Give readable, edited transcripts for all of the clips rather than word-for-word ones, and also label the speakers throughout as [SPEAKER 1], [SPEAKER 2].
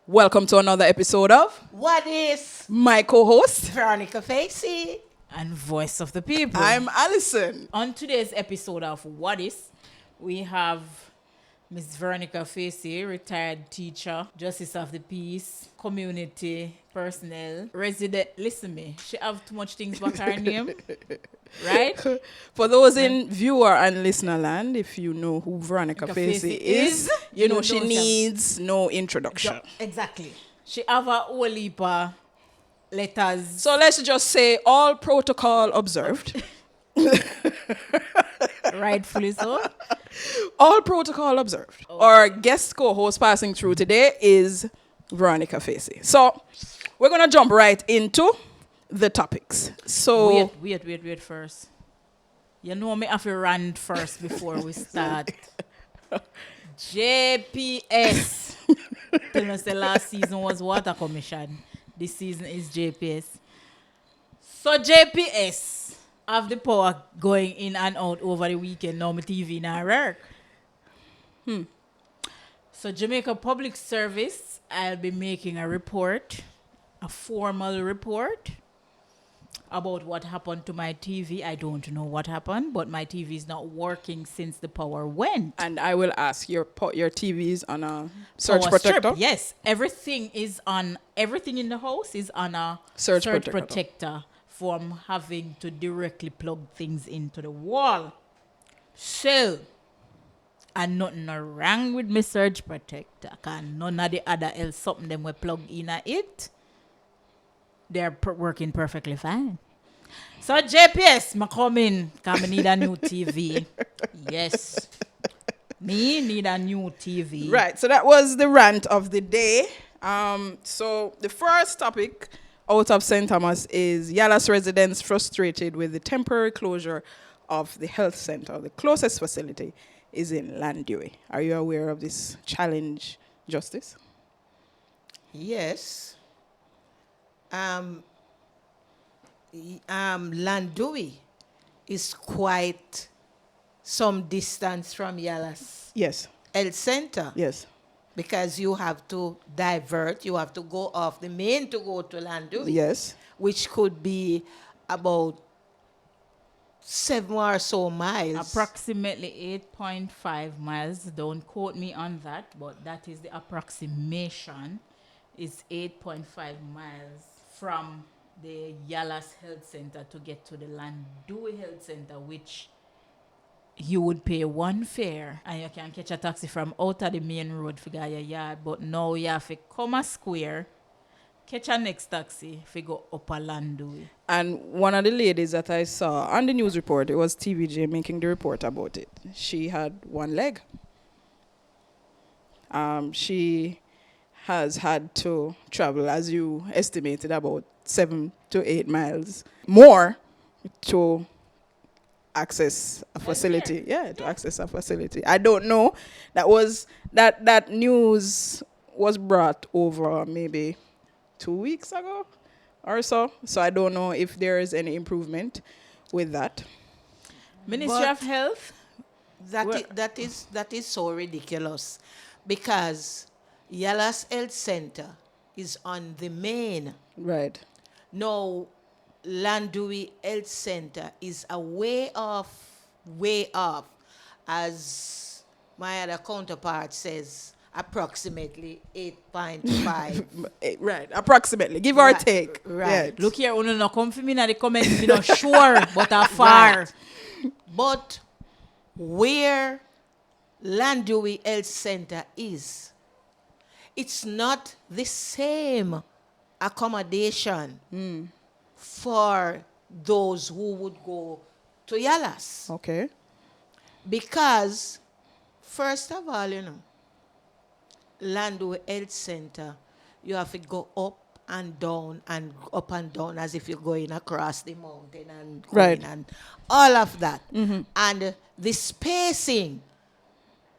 [SPEAKER 1] Welcome to another episode of
[SPEAKER 2] Wha Dis?
[SPEAKER 1] my co-host.
[SPEAKER 2] Veronica Facey.
[SPEAKER 3] And voice of the people.
[SPEAKER 1] I'm Allison.
[SPEAKER 3] On today's episode of Wha Dis, we have Miss Veronica Facey, retired teacher, justice of the peace, community personnel, resident. Listen me, she have too much things about her name, right?
[SPEAKER 1] For those in viewer and listener land, if you know who Veronica
[SPEAKER 3] Facey
[SPEAKER 1] Facey is, you know she
[SPEAKER 3] don't
[SPEAKER 1] needs no introduction.
[SPEAKER 3] Exactly. She have a whole heap of letters.
[SPEAKER 1] So let's just say all protocol observed.
[SPEAKER 3] Rightfully so.
[SPEAKER 1] All protocol observed. Our guest co-host passing through today is Veronica Facey. So we're going to jump right into the topics. So
[SPEAKER 3] Wait first. You know me have to rant first before we start. JPS. Tell us the last season was Water Commission. This season is JPS. So JPS have the power going in and out over the weekend. Now my TV now work. So Jamaica Public Service, I'll be making a report, a formal report about what happened to my TV. I don't know what happened, but my TV is not working since the power went.
[SPEAKER 1] and I will ask your TVs on a surge
[SPEAKER 3] Power
[SPEAKER 1] protector.
[SPEAKER 3] strip. Yes, everything in the house is on a
[SPEAKER 1] Surge
[SPEAKER 3] surge
[SPEAKER 1] protector.
[SPEAKER 3] protector from having to directly plug things into the wall. So, and nothing wrong with my surge protector. Cause none of the other else something them we plug in at it. They're working perfectly fine. So JPS, I come in, cause I need a new TV. Yes. Me need a new TV.
[SPEAKER 1] Right, so that was the rant of the day. So the first topic out of St. Thomas is Yallahs residents frustrated with the temporary closure of the health center. The closest facility is in Landue. Are you aware of this challenge, Justice?
[SPEAKER 2] Yes. Landui is quite some distance from Yallahs
[SPEAKER 1] Yes,
[SPEAKER 2] Health Center
[SPEAKER 1] yes,
[SPEAKER 2] because you have to divert. You have to go off the main to go to Landui,
[SPEAKER 1] yes.
[SPEAKER 2] which could be about 7 or so miles.
[SPEAKER 3] Approximately 8.5 miles. Don't quote me on that, but that is the approximation. Is 8.5 miles from the Yallahs Health Center to get to the Landui Health Center, which you would pay one fare and you can catch a taxi from out of the main road for your yard. But now you have to come a square, catch a next taxi for go up a Landui.
[SPEAKER 1] And one of the ladies that I saw on the news report, it was TVJ making the report about it. She had one leg. She has had to travel, as you estimated, about 7 to 8 miles more to access a facility. Yeah, to access a facility. I don't know. That news was brought over maybe 2 weeks ago or so. So I don't know if there is any improvement with that.
[SPEAKER 3] Ministry
[SPEAKER 2] But-
[SPEAKER 3] of Health.
[SPEAKER 2] That is so ridiculous because Yallahs Health Center is on the main.
[SPEAKER 1] Right.
[SPEAKER 2] No, Landui Health Center is a way off, as my other counterpart says, approximately 8.5.
[SPEAKER 1] Right. Approximately. Give or
[SPEAKER 2] Right,
[SPEAKER 1] take.
[SPEAKER 2] right.
[SPEAKER 1] Yeah.
[SPEAKER 3] Look here, uno no come for me na the comments, me not sure, but a far.
[SPEAKER 2] Right. But where Landui Health Center is, it's not the same accommodation for those who would go to Yallahs.
[SPEAKER 1] Okay.
[SPEAKER 2] Because, first of all, Landui Health Center, you have to go up and down as if you're going across the mountain and going
[SPEAKER 1] Right.
[SPEAKER 2] and all of that. And the spacing,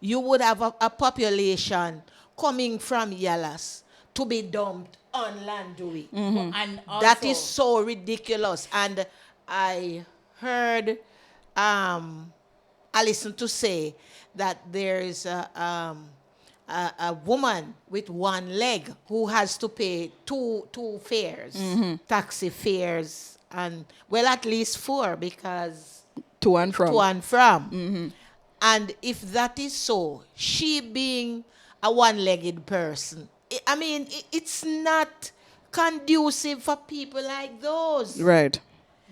[SPEAKER 2] you would have a population coming from Yallahs to be dumped on Landui.
[SPEAKER 3] And
[SPEAKER 2] That
[SPEAKER 3] also-
[SPEAKER 2] is so ridiculous. And I heard Allison to say that there is a a woman with one leg who has to pay two fares, taxi fares, and well, at least four because
[SPEAKER 1] To and from.
[SPEAKER 2] to and from. And if that is so, she being a one-legged person, I mean, it's not conducive for people like those.
[SPEAKER 1] Right.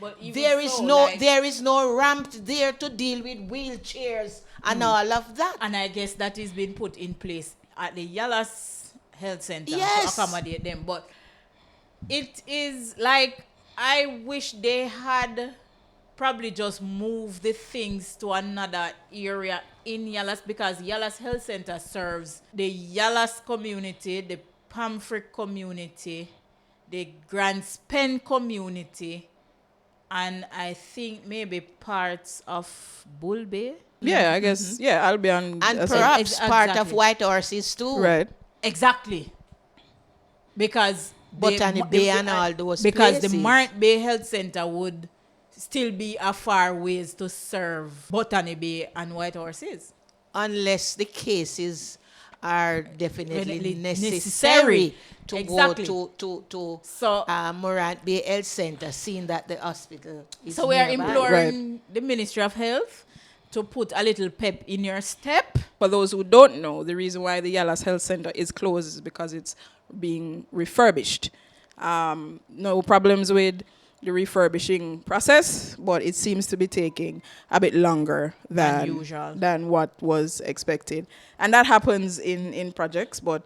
[SPEAKER 3] But even
[SPEAKER 2] There is
[SPEAKER 3] so,
[SPEAKER 2] no
[SPEAKER 3] like,
[SPEAKER 2] there is no ramp there to deal with wheelchairs and all of that.
[SPEAKER 3] and I guess that is being put in place at the Yallahs Health Center
[SPEAKER 2] Yes.
[SPEAKER 3] to accommodate them. But it is like I wish they had probably just moved the things to another area in Yallahs, because Yallahs Health Center serves the Yallahs community, the Pamfrick community, the Grand Spen community, and I think maybe parts of Bull Bay.
[SPEAKER 1] Yeah, I guess. Yeah, I'll be on.
[SPEAKER 2] And
[SPEAKER 1] as a-
[SPEAKER 2] perhaps part of
[SPEAKER 3] Exactly.
[SPEAKER 2] White Horses too.
[SPEAKER 1] right.
[SPEAKER 3] Exactly. Because
[SPEAKER 2] Botany Bay and all those
[SPEAKER 3] because
[SPEAKER 2] places.
[SPEAKER 3] the Morant Bay Health Center would still be a far ways to serve Botany Bay and White Horses.
[SPEAKER 2] Unless the cases are definitely
[SPEAKER 3] Definitely
[SPEAKER 2] necessary
[SPEAKER 3] necessary.
[SPEAKER 2] to
[SPEAKER 3] Exactly.
[SPEAKER 2] go to
[SPEAKER 3] So-
[SPEAKER 2] Morant Bay Health Center, seeing that the hospital is
[SPEAKER 3] So we are
[SPEAKER 2] nearby.
[SPEAKER 3] imploring the Ministry of Health to put a little pep in your step.
[SPEAKER 1] For those who don't know, the reason why the Yallahs Health Center is closed is because it's being refurbished. No problems with the refurbishing process, but it seems to be taking a bit longer
[SPEAKER 3] Than usual.
[SPEAKER 1] than what was expected. And that happens in projects, but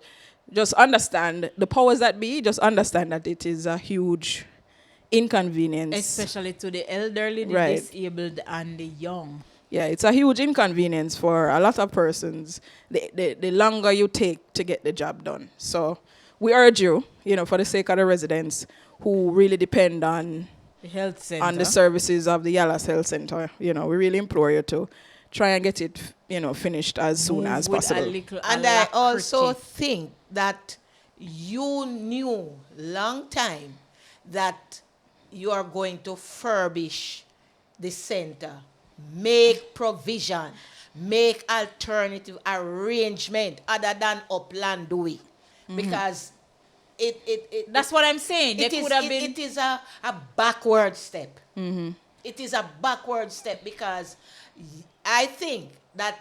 [SPEAKER 1] just understand the powers that be, just understand that it is a huge inconvenience.
[SPEAKER 3] Especially to the elderly, the
[SPEAKER 1] Right.
[SPEAKER 3] disabled, and the young.
[SPEAKER 1] Yeah, it's a huge inconvenience for a lot of persons the longer you take to get the job done. So we urge you, for the sake of the residents who really depend on
[SPEAKER 3] The health center.
[SPEAKER 1] the services of the Yallahs Health Center, we really implore you to try and get it, finished as soon
[SPEAKER 3] Move
[SPEAKER 1] as
[SPEAKER 3] with
[SPEAKER 1] possible.
[SPEAKER 3] a little
[SPEAKER 2] And I also
[SPEAKER 3] alacrity.
[SPEAKER 2] think that you knew long time that you are going to furbish the center, make provision, make alternative arrangement other than upland Dewey. Because it
[SPEAKER 3] That's what I'm saying. They
[SPEAKER 2] it is,
[SPEAKER 3] could have
[SPEAKER 2] it-
[SPEAKER 3] been.
[SPEAKER 2] it is a backward step. It is a backward step because I think that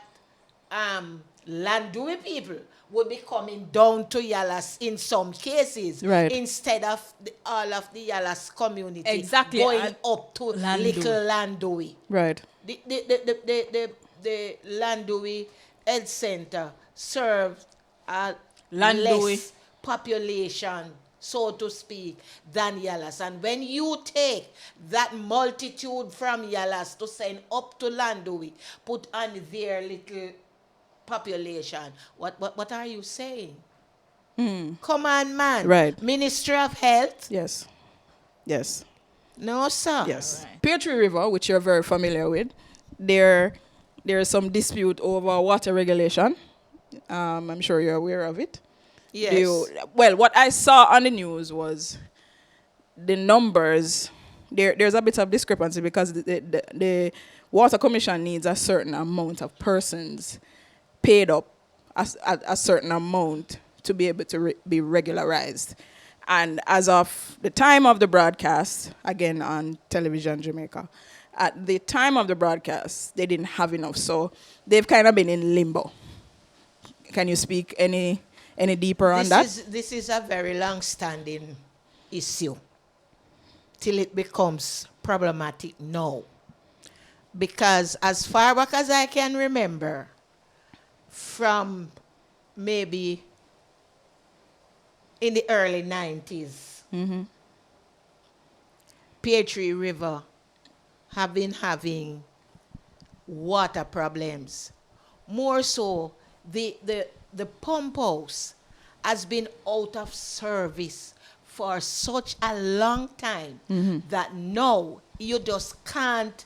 [SPEAKER 2] Landui people would be coming down to Yallahs in some cases,
[SPEAKER 1] Right.
[SPEAKER 2] instead of all of the Yallahs community
[SPEAKER 3] Exactly,
[SPEAKER 2] going
[SPEAKER 3] and
[SPEAKER 2] up to
[SPEAKER 3] Landui.
[SPEAKER 2] little Landui.
[SPEAKER 1] Right.
[SPEAKER 2] The Landui Health Center serves a
[SPEAKER 3] Landui.
[SPEAKER 2] less population, so to speak, than Yallahs. And when you take that multitude from Yallahs to send up to Landui, put on their little population, what are you saying? Come on, man.
[SPEAKER 1] Right.
[SPEAKER 2] Ministry of Health?
[SPEAKER 1] Yes. Yes.
[SPEAKER 2] No, sir.
[SPEAKER 1] Yes.
[SPEAKER 3] Alright.
[SPEAKER 1] Pear Tree River, which you're very familiar with, there is some dispute over water regulation. I'm sure you're aware of it.
[SPEAKER 2] Yes.
[SPEAKER 1] Well, what I saw on the news was the numbers. There's a bit of discrepancy because the Water Commission needs a certain amount of persons paid up a certain amount to be able to be regularized. And as of the time of the broadcast, again on television Jamaica, at the time of the broadcast, they didn't have enough. So they've kind of been in limbo. Can you speak any deeper on that?
[SPEAKER 2] This is a very long-standing issue till it becomes problematic now. Because as far back as I can remember, from maybe in the early 90s, Pear Tree River have been having water problems. More so, the pump house has been out of service for such a long time that now you just can't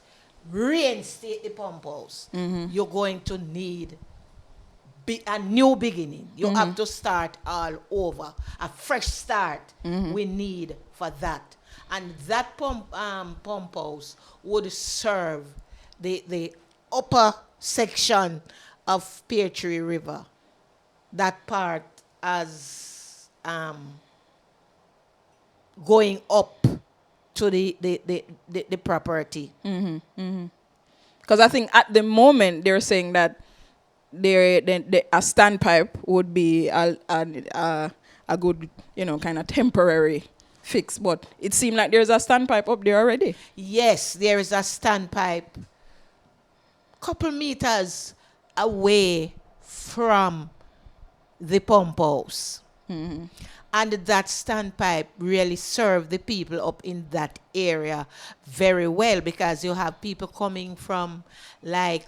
[SPEAKER 2] reinstate the pump house. You're going to need a new beginning. You have to start all over. A fresh start we need for that. And that pump house would serve the upper section of Pear Tree River. that part as going up to the property.
[SPEAKER 1] Because I think at the moment they're saying that a standpipe would be a good, kind of temporary fix. But it seemed like there's a standpipe up there already.
[SPEAKER 2] Yes, there is a standpipe couple meters away from the pump house. And that standpipe really served the people up in that area very well, because you have people coming from like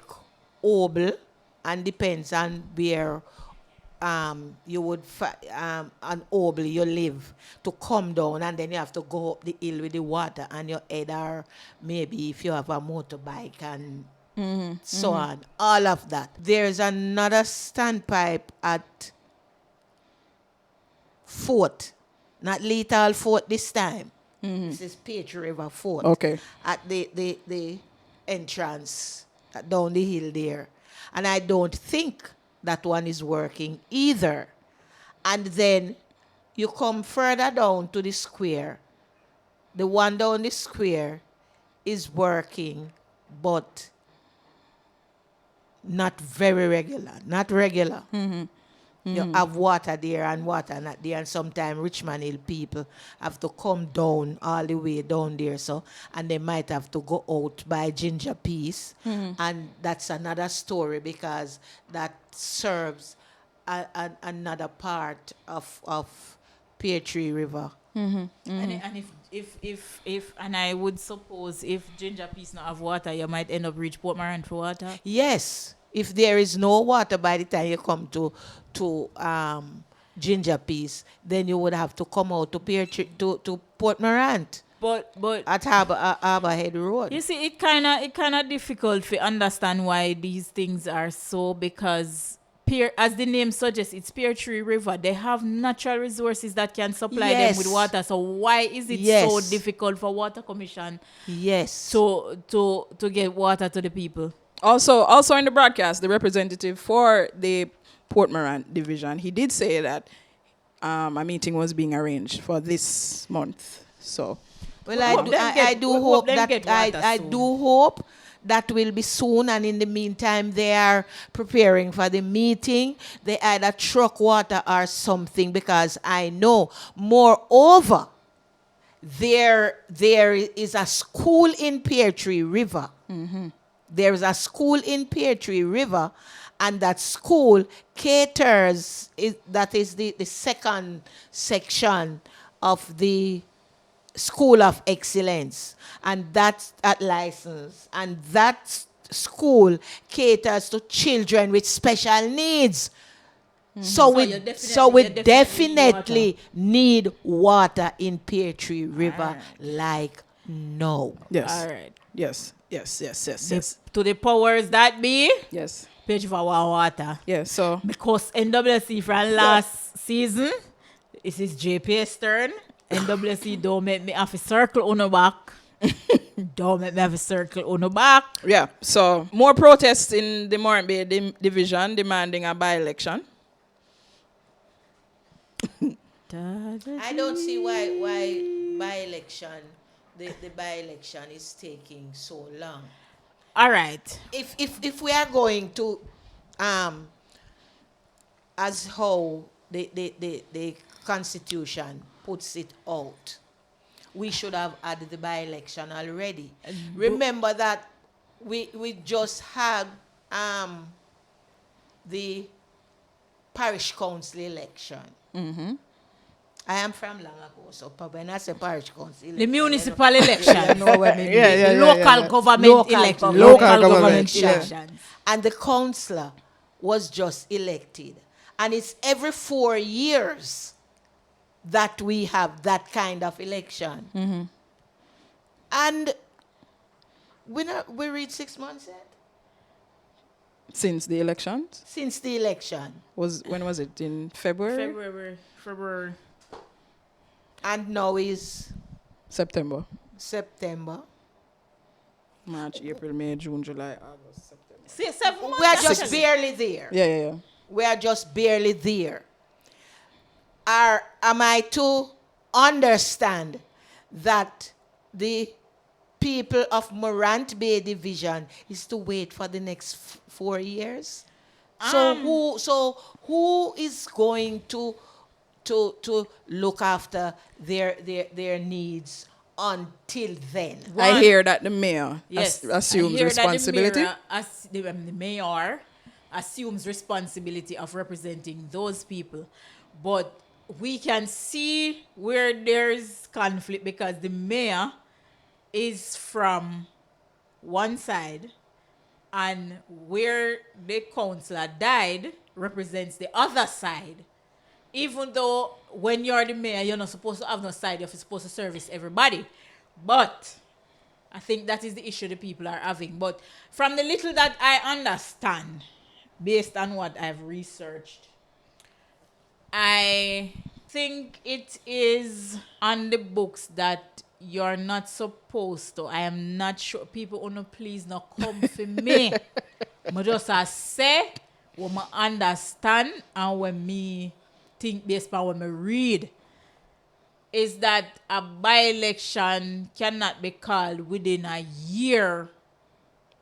[SPEAKER 2] Obel, and depends on where you would on Obel you live, to come down, and then you have to go up the hill with the water and your head, or maybe if you have a motorbike and so on, all of that. There's another standpipe at Fort, not Lethal Fort this time. This is Peach River Fort.
[SPEAKER 1] Okay.
[SPEAKER 2] At the entrance down the hill there. And I don't think that one is working either. And then you come further down to the square. The one down the square is working, but not very regular. Not regular. You have water there and water not there, and sometimes Richmond Hill people have to come down all the way down there, so, and they might have to go out by Ginger Peace, and that's another story, because that serves another part of Pear Tree River.
[SPEAKER 3] And if and I would suppose if Ginger Peace not have water, you might end up reach Port Morant for water.
[SPEAKER 2] Yes, if there is no water by the time you come to Ginger Peace, then you would have to come out to to Port Morant
[SPEAKER 3] But
[SPEAKER 2] at Harbour Head Road.
[SPEAKER 3] you see, it kind of difficult to understand why these things are so, because Pear, as the name suggests, it's Pear Tree River. They have natural resources that can supply them with
[SPEAKER 2] Yes.
[SPEAKER 3] water. So why is it
[SPEAKER 2] Yes.
[SPEAKER 3] so difficult for Water Commission
[SPEAKER 2] Yes.
[SPEAKER 3] to get water to the people?
[SPEAKER 1] Also in the broadcast, the representative for the Port Morant division, he did say that a meeting was being arranged for this month. So,
[SPEAKER 2] Well,
[SPEAKER 3] I hope them get water
[SPEAKER 2] I
[SPEAKER 3] soon.
[SPEAKER 2] do hope that will be soon, and in the meantime, they are preparing for the meeting. They either truck water or something, because I know. Moreover, there is a school in Pear Tree River. There is a school in Pear Tree River, and that school caters, that is the second section of the School of Excellence, and that's at license. And that school caters to children with special needs. So we definitely need water in Pear Tree River, like no.
[SPEAKER 1] yes.
[SPEAKER 3] All right.
[SPEAKER 1] Yes.
[SPEAKER 3] To the powers that be,
[SPEAKER 1] Yes.
[SPEAKER 3] page for our water.
[SPEAKER 1] Yes. So,
[SPEAKER 3] Because NWC from last season, this is JP's turn. NWC don't make me have a circle on the back. Don't make me have a circle on the back.
[SPEAKER 1] yeah. So, more protests in the Morant Bay division demanding a by-election.
[SPEAKER 2] I don't see why by-election, the by-election is taking so long.
[SPEAKER 3] All right.
[SPEAKER 2] If we are going to as how the Constitution puts it out, we should have had the by-election already. Remember that we just had the parish council election. I am from Langapo, so when I say parish council election,
[SPEAKER 3] The municipal election.
[SPEAKER 2] you know what I mean.
[SPEAKER 3] The local government
[SPEAKER 2] Local
[SPEAKER 3] election.
[SPEAKER 2] government.
[SPEAKER 3] Local government
[SPEAKER 1] Yeah.
[SPEAKER 3] elections.
[SPEAKER 2] And the councillor was just elected. And it's every 4 years that we have that kind of election. And we reached 6 months yet
[SPEAKER 1] Since the elections,
[SPEAKER 2] since the election.
[SPEAKER 1] when was it? In February?
[SPEAKER 3] February.
[SPEAKER 2] And now is
[SPEAKER 1] September,
[SPEAKER 2] September.
[SPEAKER 1] March, April, May, June, July, August, September.
[SPEAKER 3] See, 7 months.
[SPEAKER 2] We are just barely there.
[SPEAKER 1] Yeah.
[SPEAKER 2] We are just barely there. Am I to understand that the people of Morant Bay Division is to wait for the next 4 years? So who is going to look after their needs until then?
[SPEAKER 1] I hear that the mayor
[SPEAKER 3] Yes,
[SPEAKER 1] assumes
[SPEAKER 3] I hear
[SPEAKER 1] responsibility.
[SPEAKER 3] That the mayor assumes responsibility of representing those people, but we can see where there's conflict because the mayor is from one side, and where the councillor died represents the other side. Even though when you're the mayor, you're not supposed to have no side, you're supposed to service everybody. But I think that is the issue the people are having. But from the little that I understand, based on what I've researched, I think it is on the books that you're not supposed to. I am not sure. People wanna please not come for me. I just say what I understand and when me think based on what I read is that a by-election cannot be called within a year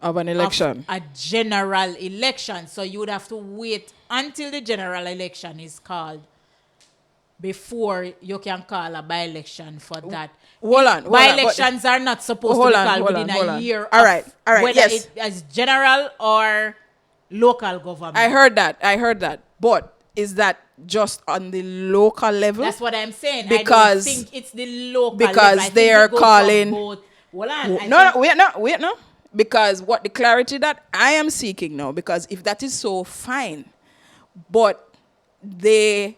[SPEAKER 1] Of an election.
[SPEAKER 3] of a general election. So you would have to wait until the general election is called before you can call a by-election for that.
[SPEAKER 1] Hold on.
[SPEAKER 3] By-elections are not supposed to be called within a year.
[SPEAKER 1] All right.
[SPEAKER 3] Whether
[SPEAKER 1] Yes.
[SPEAKER 3] it is general or local government.
[SPEAKER 1] I heard that. But is that just on the local level?
[SPEAKER 3] That's what I'm saying.
[SPEAKER 1] Because-
[SPEAKER 3] I don't think it's the local
[SPEAKER 1] because
[SPEAKER 3] level. I think
[SPEAKER 1] they are
[SPEAKER 3] it goes
[SPEAKER 1] calling-
[SPEAKER 3] from both. Hold on.
[SPEAKER 1] Wait, no. Because what the clarity that I am seeking now, because if that is so, fine. But the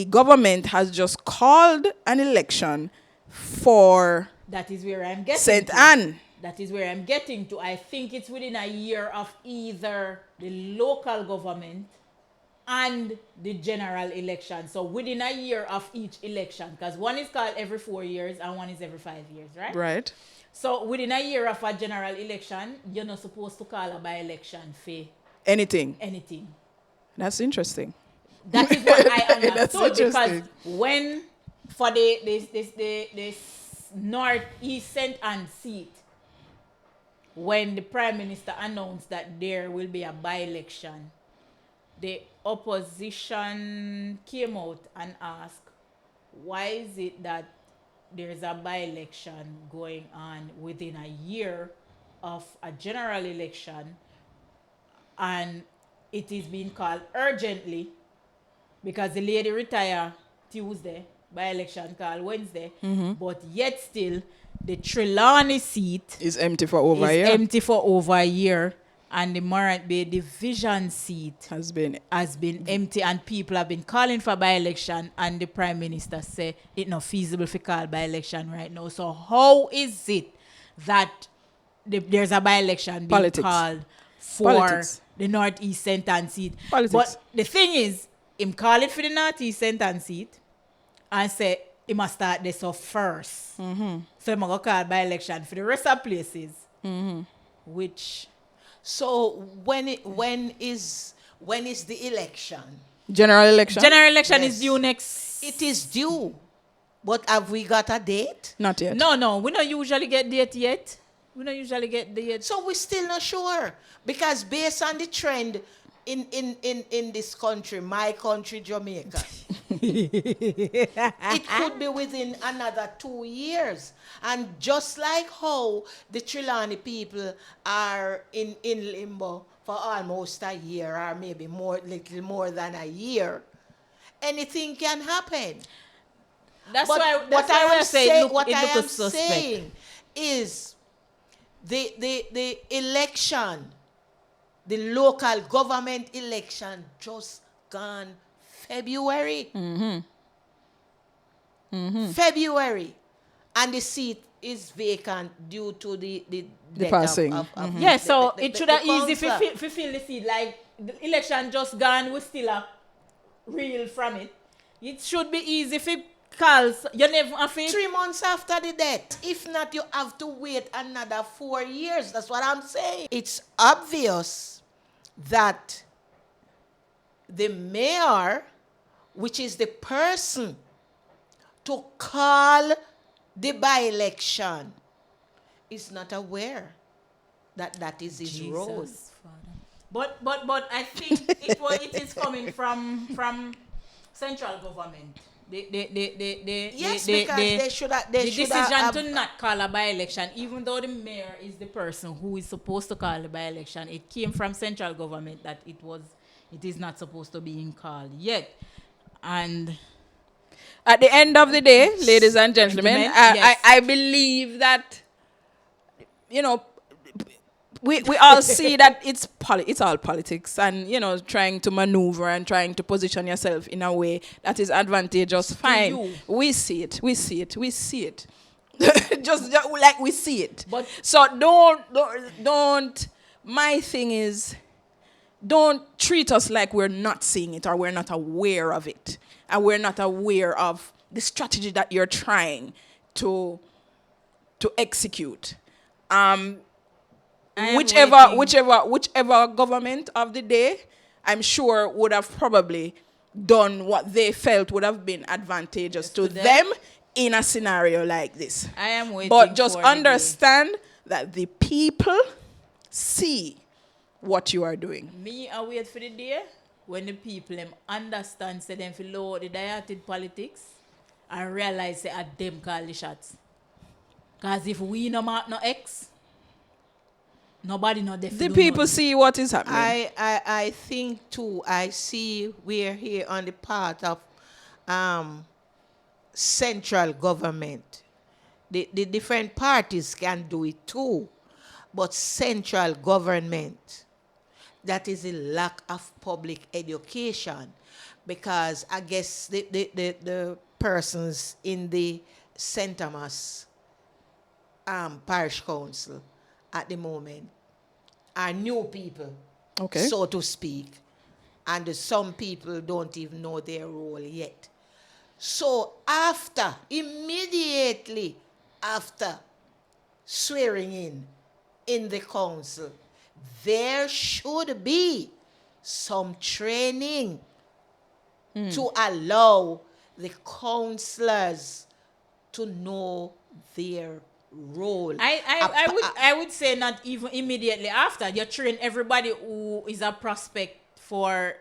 [SPEAKER 1] government has just called an election for
[SPEAKER 3] That is where I'm getting
[SPEAKER 1] St.
[SPEAKER 3] to.
[SPEAKER 1] Anne.
[SPEAKER 3] That is where I'm getting to. I think it's within a year of either the local government and the general election. So within a year of each election, because one is called every 4 years and one is every 5 years, right?
[SPEAKER 1] Right.
[SPEAKER 3] So within a year of a general election, you're not supposed to call a by-election for
[SPEAKER 1] Anything.
[SPEAKER 3] anything.
[SPEAKER 1] That's interesting.
[SPEAKER 3] That is what I
[SPEAKER 1] That's
[SPEAKER 3] understood because
[SPEAKER 1] interesting.
[SPEAKER 3] when for the northeast St. Anne seat, when the Prime Minister announced that there will be a by-election, the opposition came out and asked, why is it that there's a by-election going on within a year of a general election and it is being called urgently because the lady retired Tuesday, by-election called Wednesday, but yet still the Trelawney seat
[SPEAKER 1] Is empty for over a
[SPEAKER 3] is
[SPEAKER 1] year.
[SPEAKER 3] empty for over a year, and the Morant Bay division seat
[SPEAKER 1] Has been
[SPEAKER 3] has been empty, and people have been calling for by-election, and the Prime Minister say it's not feasible for call by-election right now. So how is it that there's a by-election being
[SPEAKER 1] Politics.
[SPEAKER 3] called for
[SPEAKER 1] Politics.
[SPEAKER 3] the Northeast St. Anne seat?
[SPEAKER 1] Politics.
[SPEAKER 3] But the thing is, him call it for the Northeast St. Anne seat and say he must start this off first. So he must go call by-election for the rest of places, which...
[SPEAKER 2] So when is the election?
[SPEAKER 1] general election.
[SPEAKER 3] General election
[SPEAKER 2] Yes.
[SPEAKER 3] is due next.
[SPEAKER 2] It is due, but have we got a date?
[SPEAKER 1] Not yet.
[SPEAKER 3] No, we don't usually get date yet. We don't usually get date.
[SPEAKER 2] So we're still not sure because based on the trend in this country, my country, Jamaica, it could be within another 2 years. And just like how the Trelawney people are in limbo for almost a year or maybe little more than a year, anything can happen.
[SPEAKER 3] That's
[SPEAKER 2] But
[SPEAKER 3] why. That's
[SPEAKER 2] what
[SPEAKER 3] why
[SPEAKER 2] I am saying,
[SPEAKER 3] it
[SPEAKER 2] I
[SPEAKER 3] looks
[SPEAKER 2] am
[SPEAKER 3] suspect.
[SPEAKER 2] saying is the election, the local government election just gone February. February, and the seat is vacant due to the death
[SPEAKER 1] passing.
[SPEAKER 2] of
[SPEAKER 3] Yeah, so
[SPEAKER 2] the-
[SPEAKER 3] it
[SPEAKER 2] the-
[SPEAKER 3] should
[SPEAKER 2] the
[SPEAKER 3] have easy
[SPEAKER 2] councillor.
[SPEAKER 3] to feel the seed. Like the election just gone, we still a real from it. It should be easy if it calls. You never have it.
[SPEAKER 2] 3 months after the death. If not, you have to wait another 4 years. That's what I'm saying. It's obvious that the mayor, which is the person to call the by-election, is not aware that that is his role.
[SPEAKER 3] Jesus, Father. But I think it is coming from central government.
[SPEAKER 2] Yes, because they should have.
[SPEAKER 3] The decision to not call a by-election, even though the mayor is the person who is supposed to call the by-election, it came from central government that it is not supposed to be called yet. And
[SPEAKER 1] At the end of the day, ladies and gentlemen,
[SPEAKER 3] Yes.
[SPEAKER 1] I believe that, you know, we all see that it's all politics, and, you know, trying to maneuver and trying to position yourself in a way that is advantageous. Fine.
[SPEAKER 3] you.
[SPEAKER 1] We see it. just like we see it.
[SPEAKER 3] But-
[SPEAKER 1] So don't, my thing is, don't treat us like we're not seeing it or we're not aware of it. And we're not aware of the strategy that you're trying to execute. Whichever government of the day, I'm sure would have probably done what they felt would have been advantageous to them in a scenario like this.
[SPEAKER 3] I am waiting.
[SPEAKER 1] But just
[SPEAKER 3] for the
[SPEAKER 1] understand that the people see what you are doing.
[SPEAKER 3] Me, I wait for the day when the people them understand, say them feel low the diated politics and realize say at them call the shots. Cause if we no mark no X, nobody no
[SPEAKER 1] The people see what is happening.
[SPEAKER 2] I think too. I see we're here on the part of central government. The different parties can do it too, but central government, that is a lack of public education, because I guess the persons in the St. Thomas Parish Council at the moment are new people,
[SPEAKER 1] Okay.
[SPEAKER 2] so to speak, and some people don't even know their role yet. So immediately after swearing in the council, there should be some training to allow the councillors to know their role.
[SPEAKER 3] I would say not even immediately after. You train everybody who is a prospect for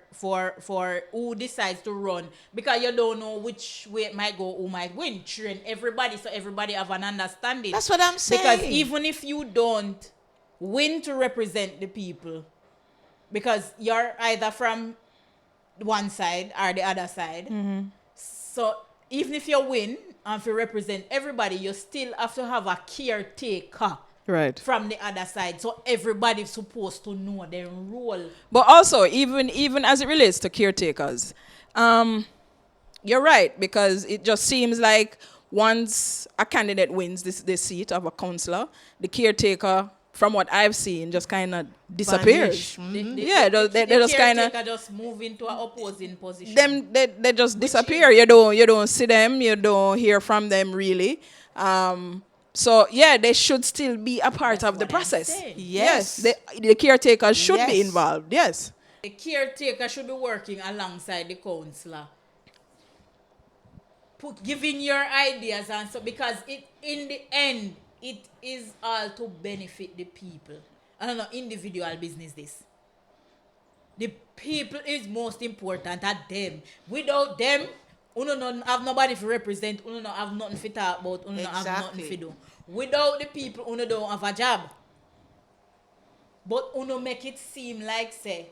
[SPEAKER 3] who decides to run, because you don't know which way it might go, who might win. Train everybody so everybody have an understanding.
[SPEAKER 2] That's what I'm saying.
[SPEAKER 3] Because even if you don't win to represent the people, because you're either from one side or the other side, so even if you win and if you represent everybody, you still have to have a caretaker
[SPEAKER 1] Right.
[SPEAKER 3] from the other side. So everybody's supposed to know their role.
[SPEAKER 1] But also, even as it relates to caretakers, you're right, because it just seems like once a candidate wins this seat of a councillor, the caretaker, from what I've seen, just kind of disappears. Yeah, they just kind of
[SPEAKER 3] caretaker just move into an opposing position.
[SPEAKER 1] they just disappear. You don't see them. You don't hear from them really. So yeah, they should still be a part of the
[SPEAKER 3] what I'm
[SPEAKER 1] process.
[SPEAKER 3] saying.
[SPEAKER 1] Yes, the caretakers should be
[SPEAKER 2] Yes.
[SPEAKER 1] involved. Yes.
[SPEAKER 3] The caretaker should be working alongside the councillor, giving your ideas and so, because in the end it is all to benefit the people. I don't know, individual business this. The people is most important at them. Without them, you don't have nobody to represent, you don't have nothing to talk about, you don't have nothing
[SPEAKER 2] Exactly.
[SPEAKER 3] to do. Without the people, you don't have a job. But you make it seem like say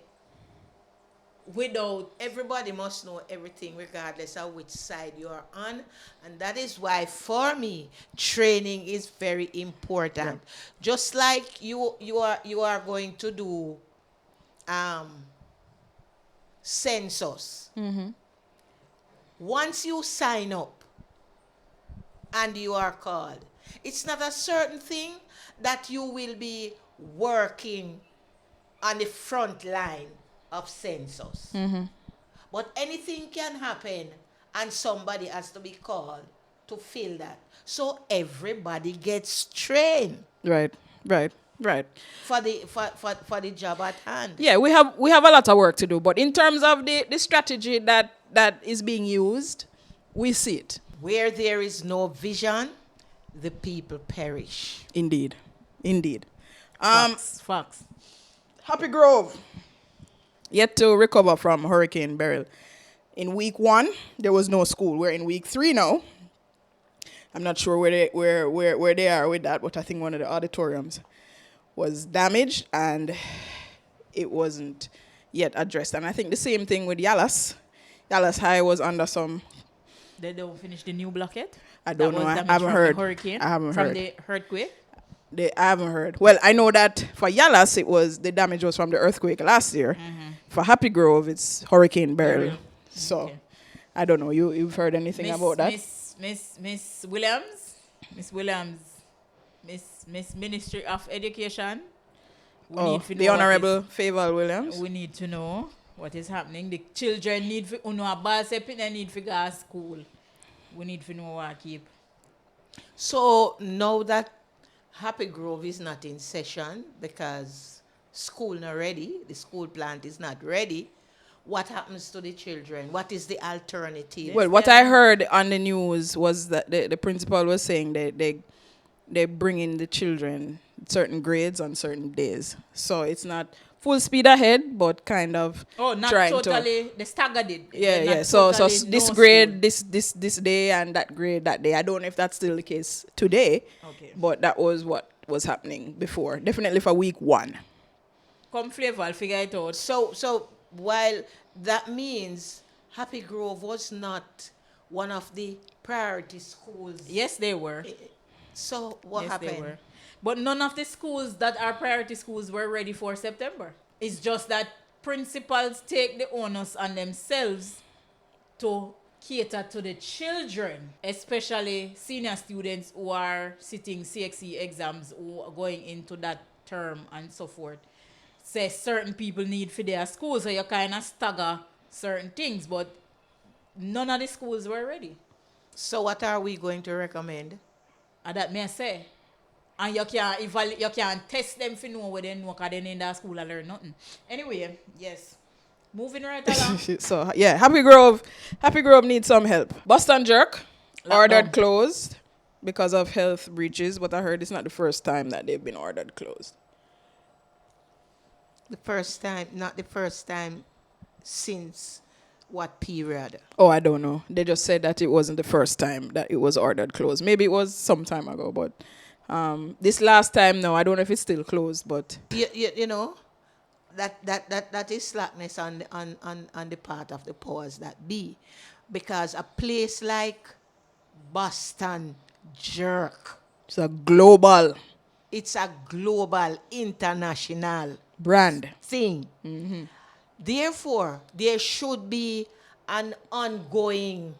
[SPEAKER 3] without
[SPEAKER 2] Everybody must know everything regardless of which side you are on, and that is why for me training is very important. Just like you are going to do census. Once you sign up and you are called, it's not a certain thing that you will be working on the front line of census. But anything can happen and somebody has to be called to fill that. So everybody gets trained.
[SPEAKER 1] Right. Right.
[SPEAKER 2] for the job at hand.
[SPEAKER 1] Yeah, we have a lot of work to do, but in terms of the strategy that is being used, we see it.
[SPEAKER 2] Where there is no vision, the people perish.
[SPEAKER 1] Indeed. Indeed.
[SPEAKER 3] Facts.
[SPEAKER 1] Happy Grove yet to recover from Hurricane Beryl. In week 1, there was no school. We're in week 3 now. I'm not sure where they are with that, but I think one of the auditoriums was damaged and it wasn't yet addressed. And I think the same thing with Yallahs. Yallahs High was under some.
[SPEAKER 3] They don't finish the new block yet?
[SPEAKER 1] I don't
[SPEAKER 3] That
[SPEAKER 1] know.
[SPEAKER 3] was
[SPEAKER 1] I
[SPEAKER 3] damaged
[SPEAKER 1] haven't
[SPEAKER 3] from
[SPEAKER 1] heard.
[SPEAKER 3] The hurricane?
[SPEAKER 1] I haven't
[SPEAKER 3] from
[SPEAKER 1] heard.
[SPEAKER 3] the earthquake?
[SPEAKER 1] I haven't heard. Well, I know that for Yallahs, it was the damage was from the earthquake last year. For Happy Grove, it's Hurricane Beryl. So
[SPEAKER 3] Okay.
[SPEAKER 1] I don't know. You've heard anything about that?
[SPEAKER 3] Miss Williams, Miss Ministry of Education. We need to know
[SPEAKER 1] The
[SPEAKER 3] what
[SPEAKER 1] Honorable Favour Williams.
[SPEAKER 3] we need to know what is happening. The children need to need to go to school. We need to know what keep.
[SPEAKER 2] So now that Happy Grove is not in session because school not ready, the school plant is not ready, what happens to the children? What is the alternative?
[SPEAKER 1] Well, what I heard on the news was that the principal was saying they bring in the children certain grades on certain days. So it's not full speed ahead, but kind of
[SPEAKER 3] Not
[SPEAKER 1] trying
[SPEAKER 3] totally. They staggered it.
[SPEAKER 1] Yeah,
[SPEAKER 3] Not
[SPEAKER 1] yeah. So
[SPEAKER 3] totally
[SPEAKER 1] this
[SPEAKER 3] no
[SPEAKER 1] grade,
[SPEAKER 3] school.
[SPEAKER 1] this day, and that grade that day. I don't know if that's still the case today.
[SPEAKER 3] Okay.
[SPEAKER 1] But that was what was happening before. Definitely for week 1.
[SPEAKER 3] Come flavor, I'll figure it out.
[SPEAKER 2] So while that means Happy Grove was not one of the priority schools.
[SPEAKER 3] Yes, they were.
[SPEAKER 2] So what
[SPEAKER 3] Yes,
[SPEAKER 2] happened?
[SPEAKER 3] they were. But none of the schools that are priority schools were ready for September. It's just that principals take the onus on themselves to cater to the children, especially senior students who are sitting CXC exams or going into that term and so forth. Say certain people need for their school, so you kind of stagger certain things, but none of the schools were ready.
[SPEAKER 2] So what are we going to recommend?
[SPEAKER 3] And that may I say. And you can't test them for know whether they know because they in that school and learn nothing. Anyway, yes. Moving right along.
[SPEAKER 1] So yeah, Happy Grove needs some help. Boston Jerk ordered closed because of health breaches, but I heard it's not the first time that they've been ordered closed.
[SPEAKER 2] Not the first time since what period?
[SPEAKER 1] Oh, I don't know. They just said that it wasn't the first time that it was ordered closed. Maybe it was some time ago, but this last time, no, I don't know if it's still closed, but
[SPEAKER 2] You know, that is slackness on the part of the powers that be, because a place like Boston Jerk,
[SPEAKER 1] it's a global
[SPEAKER 2] it's a global, international
[SPEAKER 1] brand.
[SPEAKER 2] thing. Therefore, there should be an ongoing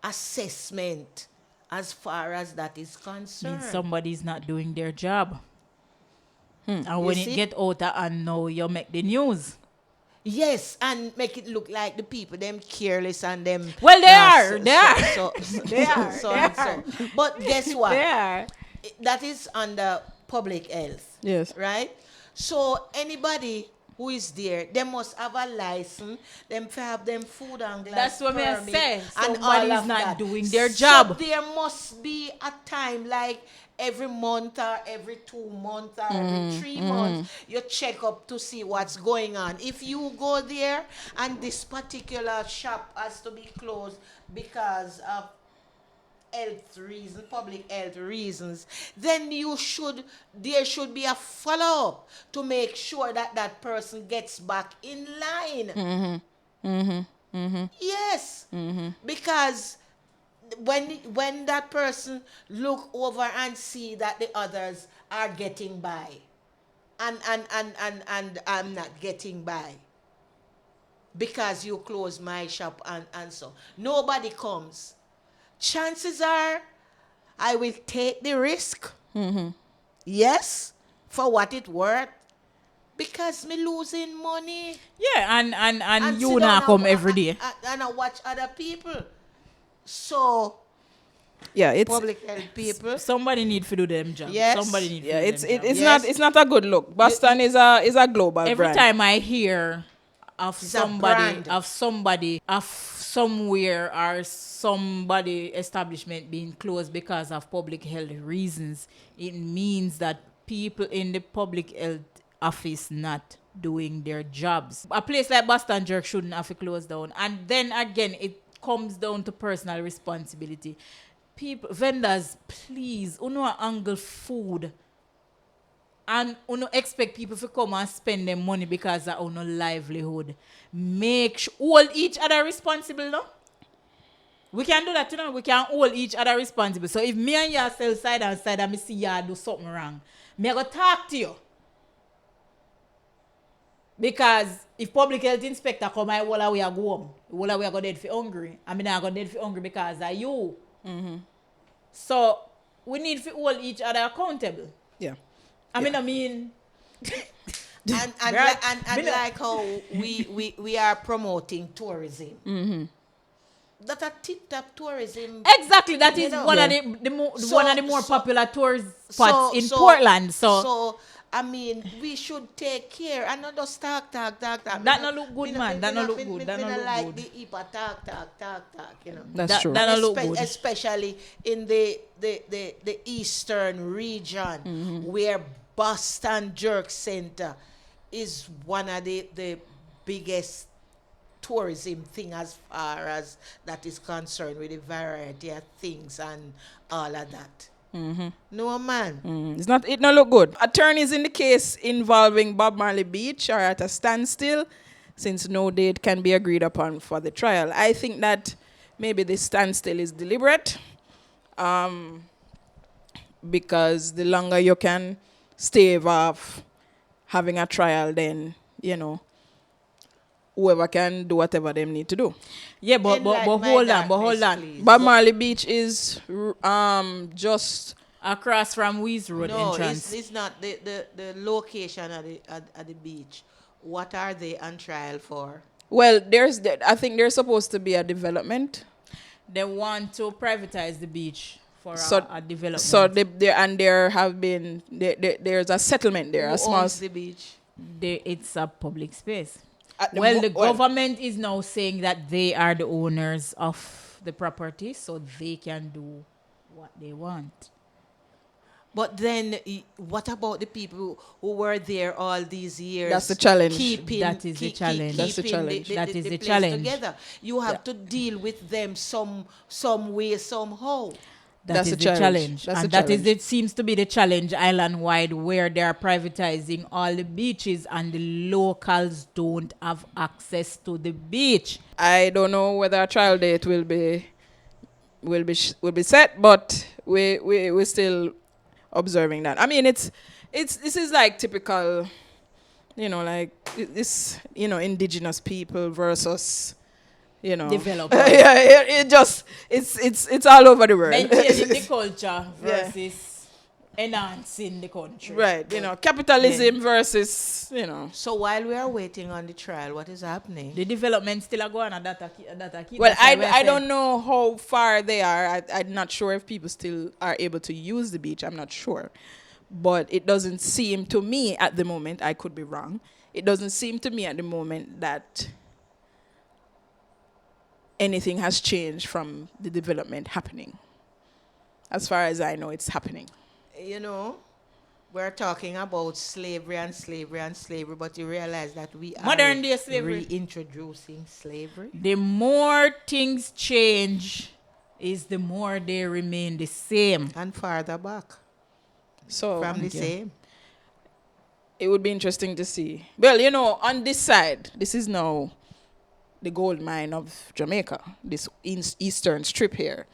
[SPEAKER 2] assessment as far as that is concerned.
[SPEAKER 3] Means somebody's not doing their job. And when
[SPEAKER 2] see?
[SPEAKER 3] it get out and now you make the news.
[SPEAKER 2] Yes, and make it look like the people them careless and them.
[SPEAKER 3] Well, they are.
[SPEAKER 2] They are. But guess what?
[SPEAKER 3] They are.
[SPEAKER 2] That is under public health.
[SPEAKER 1] Yes.
[SPEAKER 2] Right? So anybody who is there, they must have a license, them have them food and glass.
[SPEAKER 3] That's what I
[SPEAKER 2] permit
[SPEAKER 3] say.
[SPEAKER 2] and
[SPEAKER 3] Somebody's
[SPEAKER 2] all of
[SPEAKER 3] not
[SPEAKER 2] that.
[SPEAKER 3] doing their
[SPEAKER 2] So
[SPEAKER 3] job.
[SPEAKER 2] there must be a time like every month or every 2 months or every 3 months, you check up to see what's going on. If you go there and this particular shop has to be closed because of public health reasons, then there should be a follow-up to make sure that that person gets back in line. Yes, because when that person look over and see that the others are getting by, and I'm not getting by because you close my shop and so nobody comes. Chances are I will take the risk. Yes, for what it worth, because me losing money.
[SPEAKER 3] Yeah, and you
[SPEAKER 2] sit
[SPEAKER 3] not
[SPEAKER 2] down
[SPEAKER 3] come every day.
[SPEAKER 2] and I watch other people. So
[SPEAKER 1] Yeah,
[SPEAKER 2] public health people.
[SPEAKER 3] Somebody need to do them job.
[SPEAKER 2] Yes.
[SPEAKER 3] Somebody need to
[SPEAKER 1] yeah,
[SPEAKER 3] do
[SPEAKER 1] it's
[SPEAKER 3] them job.
[SPEAKER 2] Yes.
[SPEAKER 1] it's not a good look. Boston is a global
[SPEAKER 3] Every
[SPEAKER 1] brand.
[SPEAKER 3] time I hear of
[SPEAKER 2] It's a brand.
[SPEAKER 3] somebody of somewhere or somebody establishment being closed because of public health reasons, it means that people in the public health office not doing their jobs. A place like Boston Jerk shouldn't have to close down. And then again, it comes down to personal responsibility. People, vendors, please, uno angle food. And uno expect people to come and spend their money because of uno livelihood. Make sure, hold each other responsible, no? We can do that, you know. We can hold each other responsible. So if me and you sell side and side and me see you do something wrong, me I go talk to you. Because if public health inspector come, I will we are go home. Will we are go dead for hungry. I mean I go dead for hungry because of you. So we need to hold each other accountable.
[SPEAKER 1] Yeah.
[SPEAKER 2] And like how we are promoting tourism. That a tip-top tourism.
[SPEAKER 3] Exactly, that is
[SPEAKER 2] know.
[SPEAKER 3] one of one of the more popular tourist spots in Portland. So
[SPEAKER 2] I mean, we should take care and not just talk.
[SPEAKER 3] That not look good, man. That not look good. That not look
[SPEAKER 2] like
[SPEAKER 3] good.
[SPEAKER 2] the IPA talk, you know.
[SPEAKER 1] That's true.
[SPEAKER 3] That not look good.
[SPEAKER 2] Especially in the eastern region, where Boston Jerk Center is one of the biggest tourism thing as far as that is concerned, with a variety of things and all of that. No, man.
[SPEAKER 1] It not look good. Attorneys in the case involving Bob Marley Beach are at a standstill since no date can be agreed upon for the trial. I think that maybe this standstill is deliberate, because the longer you can stave off having a trial, then, you know, whoever can do whatever they need to do.
[SPEAKER 3] Yeah, but hold on.
[SPEAKER 2] Please.
[SPEAKER 1] Bob Marley Beach is just
[SPEAKER 3] Across from Wees Road
[SPEAKER 2] No,
[SPEAKER 3] entrance.
[SPEAKER 2] it's not the location at the beach. What are they on trial for?
[SPEAKER 1] well. I think there's supposed to be a development.
[SPEAKER 3] They want to privatize the beach for
[SPEAKER 1] So
[SPEAKER 3] a development.
[SPEAKER 1] So there's a settlement there.
[SPEAKER 2] Who
[SPEAKER 1] A small.
[SPEAKER 2] owns the beach?
[SPEAKER 3] It's a public space.
[SPEAKER 1] Well,
[SPEAKER 3] The government is now saying that they are the owners of the property, so they can do what they want.
[SPEAKER 2] But then, what about the people who were there all these years?
[SPEAKER 1] That's the challenge.
[SPEAKER 3] That is the challenge.
[SPEAKER 1] That's the challenge.
[SPEAKER 3] That is the
[SPEAKER 2] place
[SPEAKER 3] challenge.
[SPEAKER 2] Together, you have to deal with them some way, somehow.
[SPEAKER 1] That's
[SPEAKER 3] That is
[SPEAKER 1] the
[SPEAKER 3] the
[SPEAKER 1] challenge.
[SPEAKER 3] challenge.
[SPEAKER 1] That's
[SPEAKER 3] And
[SPEAKER 1] the
[SPEAKER 3] that is
[SPEAKER 1] challenge.
[SPEAKER 3] it seems to be the challenge island-wide, where they are privatizing all the beaches and the locals don't have access to the beach.
[SPEAKER 1] I don't know whether a trial date will be set, but we're still observing that. I mean, this is like typical, you know, like this, you know, indigenous people versus, you know,
[SPEAKER 3] Developers.
[SPEAKER 1] yeah, it's all over the world.
[SPEAKER 3] Maintaining the culture versus enhancing the country.
[SPEAKER 1] Right, you know, capitalism versus, you know.
[SPEAKER 2] So while we are waiting on the trial, what is happening?
[SPEAKER 3] The development still a go on, and that
[SPEAKER 1] Well, I don't know how far they are. I'm not sure if people still are able to use the beach. I'm not sure. But it doesn't seem to me at the moment, I could be wrong, it doesn't seem to me at the moment that anything has changed from the development happening. As far as I know, it's happening.
[SPEAKER 2] You know, we're talking about slavery, but you realize that we are
[SPEAKER 3] Modern day slavery.
[SPEAKER 2] reintroducing slavery.
[SPEAKER 3] The more things change, is the more they remain the same.
[SPEAKER 2] And farther back
[SPEAKER 1] So
[SPEAKER 2] from the same.
[SPEAKER 1] it would be interesting to see. Well, you know, on this side, this is now the gold mine of Jamaica, this eastern strip here.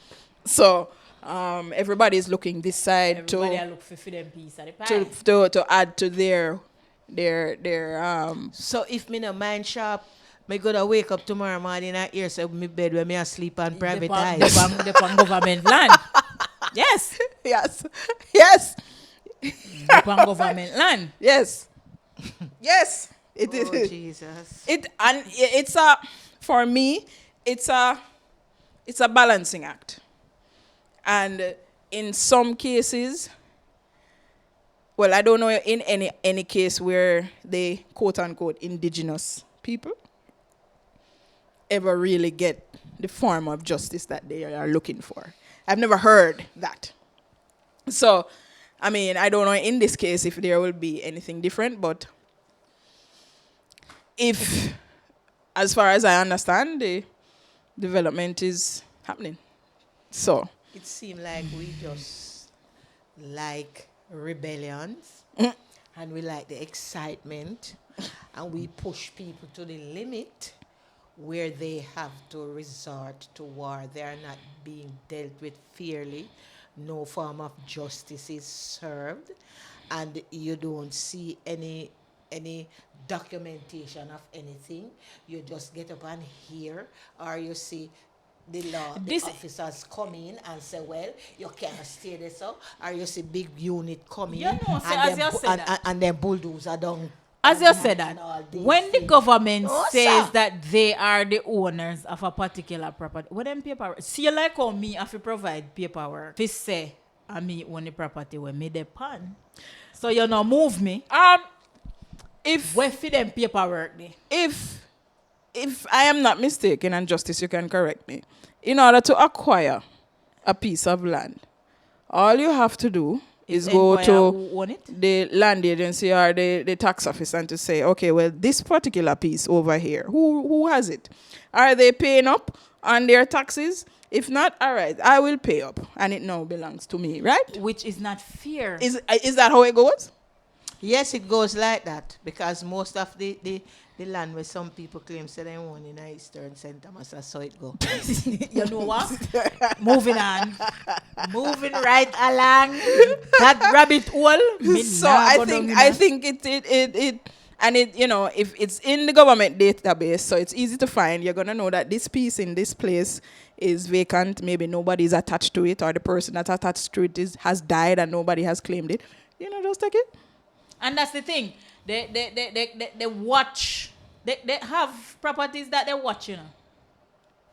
[SPEAKER 1] So everybody's looking this side
[SPEAKER 3] Everybody
[SPEAKER 1] to
[SPEAKER 3] look for them piece of the pie.
[SPEAKER 1] to add to their
[SPEAKER 2] So if me no mind sharp, me gonna wake up tomorrow morning and hear say me bed where me asleep and privatize.
[SPEAKER 3] The government land. Yes.
[SPEAKER 1] yes
[SPEAKER 3] The government land.
[SPEAKER 1] yes it
[SPEAKER 2] Oh,
[SPEAKER 1] is.
[SPEAKER 2] Jesus.
[SPEAKER 1] It's a, for me, it's a balancing act. And in some cases, well, I don't know in any case where the quote unquote indigenous people ever really get the form of justice that they are looking for. I've never heard that. So, I mean, I don't know in this case if there will be anything different, but if, as far as I understand, the development is happening. So,
[SPEAKER 2] It seemed like we just like rebellions and we like the excitement and we push people to the limit where they have to resort to war. They are not being dealt with fairly. No form of justice is served, and you don't see any documentation of anything. You just get up and hear, or you see the
[SPEAKER 3] This-
[SPEAKER 2] officers come in and say, well, you can't stay there, so, or you see big unit come in,
[SPEAKER 3] You know, so
[SPEAKER 2] and,
[SPEAKER 3] as
[SPEAKER 2] then
[SPEAKER 3] you said that.
[SPEAKER 2] and then bulldozer down.
[SPEAKER 3] As you said that,
[SPEAKER 2] and all these
[SPEAKER 3] when the
[SPEAKER 2] things.
[SPEAKER 3] government
[SPEAKER 2] No,
[SPEAKER 3] says
[SPEAKER 2] sir.
[SPEAKER 3] that they are the owners of a particular property, what them paperwork? See, like how me have to provide paperwork. If say, I me own the property where me depend. So you know move me.
[SPEAKER 1] if
[SPEAKER 3] Where for them paperwork there?
[SPEAKER 1] if I am not mistaken, and Justice, you can correct me, in order to acquire a piece of land, all you have to do is go
[SPEAKER 3] Inquire
[SPEAKER 1] to
[SPEAKER 3] who own it?
[SPEAKER 1] the land agency or the tax office and to say, okay, well, this particular piece over here, who has it? Are they paying up on their taxes? If not, all right, I will pay up, and it now belongs to me, right?
[SPEAKER 3] Which is not fair.
[SPEAKER 1] Is that how it goes?
[SPEAKER 2] Yes, it goes like that because most of the land where some people claim say they own in Eastern St. Thomas, that's how it goes.
[SPEAKER 3] You know what? Moving on. Moving right along. That rabbit hole. me
[SPEAKER 1] So
[SPEAKER 3] nah
[SPEAKER 1] I
[SPEAKER 3] go
[SPEAKER 1] think
[SPEAKER 3] down
[SPEAKER 1] I
[SPEAKER 3] in
[SPEAKER 1] think it and it, you know, if it's in the government database, so it's easy to find. You're gonna know that this piece in this place is vacant. Maybe nobody's attached to it, or the person that's attached to it has died and nobody has claimed it. You know, just take it.
[SPEAKER 3] And that's the thing. They watch. They have properties that they watch, you know.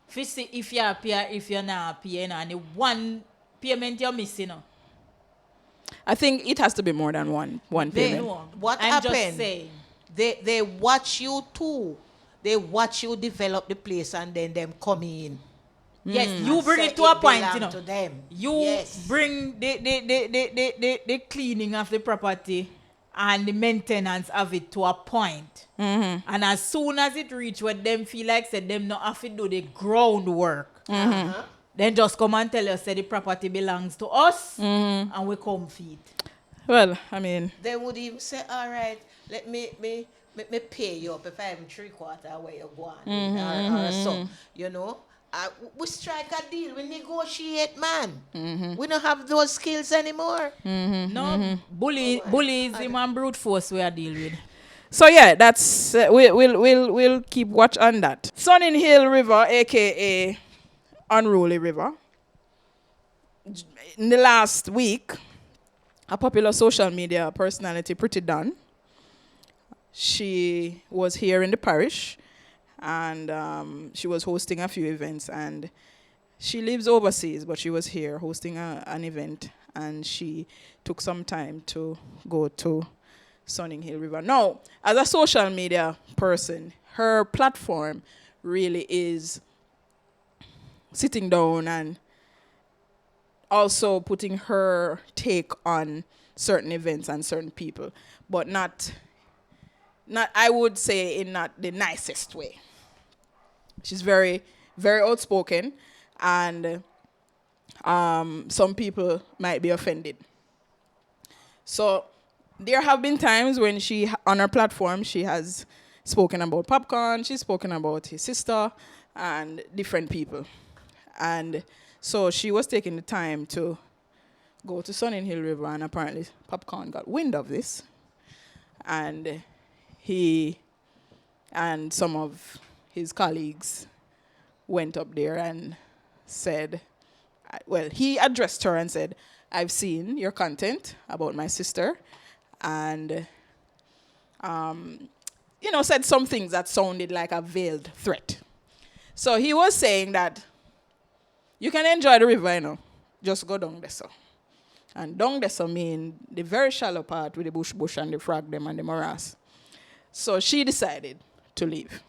[SPEAKER 3] If you see if you're Pear, if you're not Pear, you know, and the one payment you're missing, you know.
[SPEAKER 1] I think it has to be more than one
[SPEAKER 2] They-
[SPEAKER 1] payment.
[SPEAKER 3] No,
[SPEAKER 2] What
[SPEAKER 3] I'm
[SPEAKER 2] happened?
[SPEAKER 3] just saying.
[SPEAKER 2] They watch you too. They watch you develop the place and then them come in.
[SPEAKER 3] Yes, you bring
[SPEAKER 2] Say
[SPEAKER 3] it to a point,
[SPEAKER 2] belong
[SPEAKER 3] you know.
[SPEAKER 2] to them.
[SPEAKER 3] You
[SPEAKER 2] Yes.
[SPEAKER 3] bring the cleaning of the property and the maintenance of it to a point. And as soon as it reach where them feel like said them not have to do the groundwork, then just come and tell us that the property belongs to us and we come feed.
[SPEAKER 1] Well, I mean,
[SPEAKER 2] They would even say, all right, let me pay you up if I'm 3/4 where you go on. Or so, you know. We strike a deal, we negotiate, man. We don't have those skills anymore.
[SPEAKER 3] No, bullyism and brute force we are deal with.
[SPEAKER 1] so yeah, that's we'll keep watch on that. Sunning Hill River, aka Unruly River. In the last week, a popular social media personality, Pretty Dawn, she was here in the parish, and she was hosting a few events, and she lives overseas, but she was here hosting an event, and she took some time to go to Sunning Hill River. Now, as a social media person, her platform really is sitting down and also putting her take on certain events and certain people, but not I would say in not the nicest way. She's very, very outspoken, and some people might be offended. So there have been times when she, on her platform, she has spoken about Popcorn, she's spoken about his sister, and different people. And so she was taking the time to go to Sunning Hill River, and apparently Popcorn got wind of this. And he and some of his colleagues went up there and said, well, he addressed her and said, I've seen your content about my sister, and, said some things that sounded like a veiled threat. So he was saying that you can enjoy the river, just go down there, so. And down there, so mean the very shallow part with the bush and the frog them and the morass. So she decided to leave.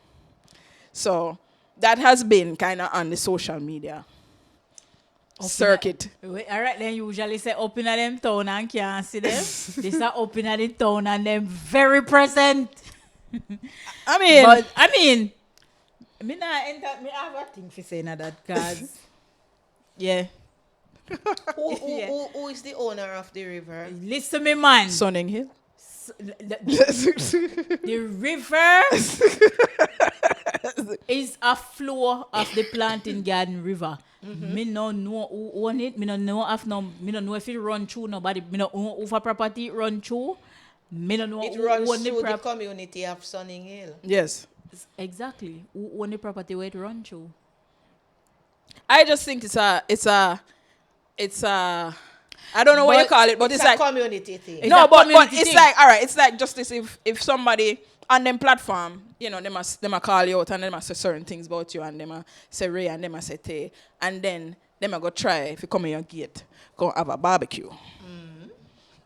[SPEAKER 1] So that has been kind of on the social media circuit.
[SPEAKER 3] All right, then usually say open at them town and can't see them. This are open at the town and them very present.
[SPEAKER 1] I mean,
[SPEAKER 3] But I mean, me have a thing for saying that cause yeah.
[SPEAKER 2] Who is the owner of the river?
[SPEAKER 3] Listen me man.
[SPEAKER 1] Sunning Hill.
[SPEAKER 3] The river is a flow of the Planting Garden River. Me no know who own it. Me no know if it run through nobody. Me no know who for property it run through. Me no know
[SPEAKER 2] It
[SPEAKER 3] who
[SPEAKER 2] runs
[SPEAKER 3] own the
[SPEAKER 2] through the community of Sunning Hill.
[SPEAKER 1] Yes.
[SPEAKER 3] Exactly. Who own the property where it run through?
[SPEAKER 1] I just think it's a I don't know what you call it, but it's
[SPEAKER 2] a
[SPEAKER 1] like
[SPEAKER 2] community thing.
[SPEAKER 1] no,
[SPEAKER 3] a
[SPEAKER 1] but
[SPEAKER 3] community
[SPEAKER 1] it's
[SPEAKER 3] thing.
[SPEAKER 1] like all right. It's like justice if somebody on them platform, you know, they must call you out and they must say certain things about you and they must say Ray and they must say Tay and then they must go try if you come in your gate, go have a barbecue.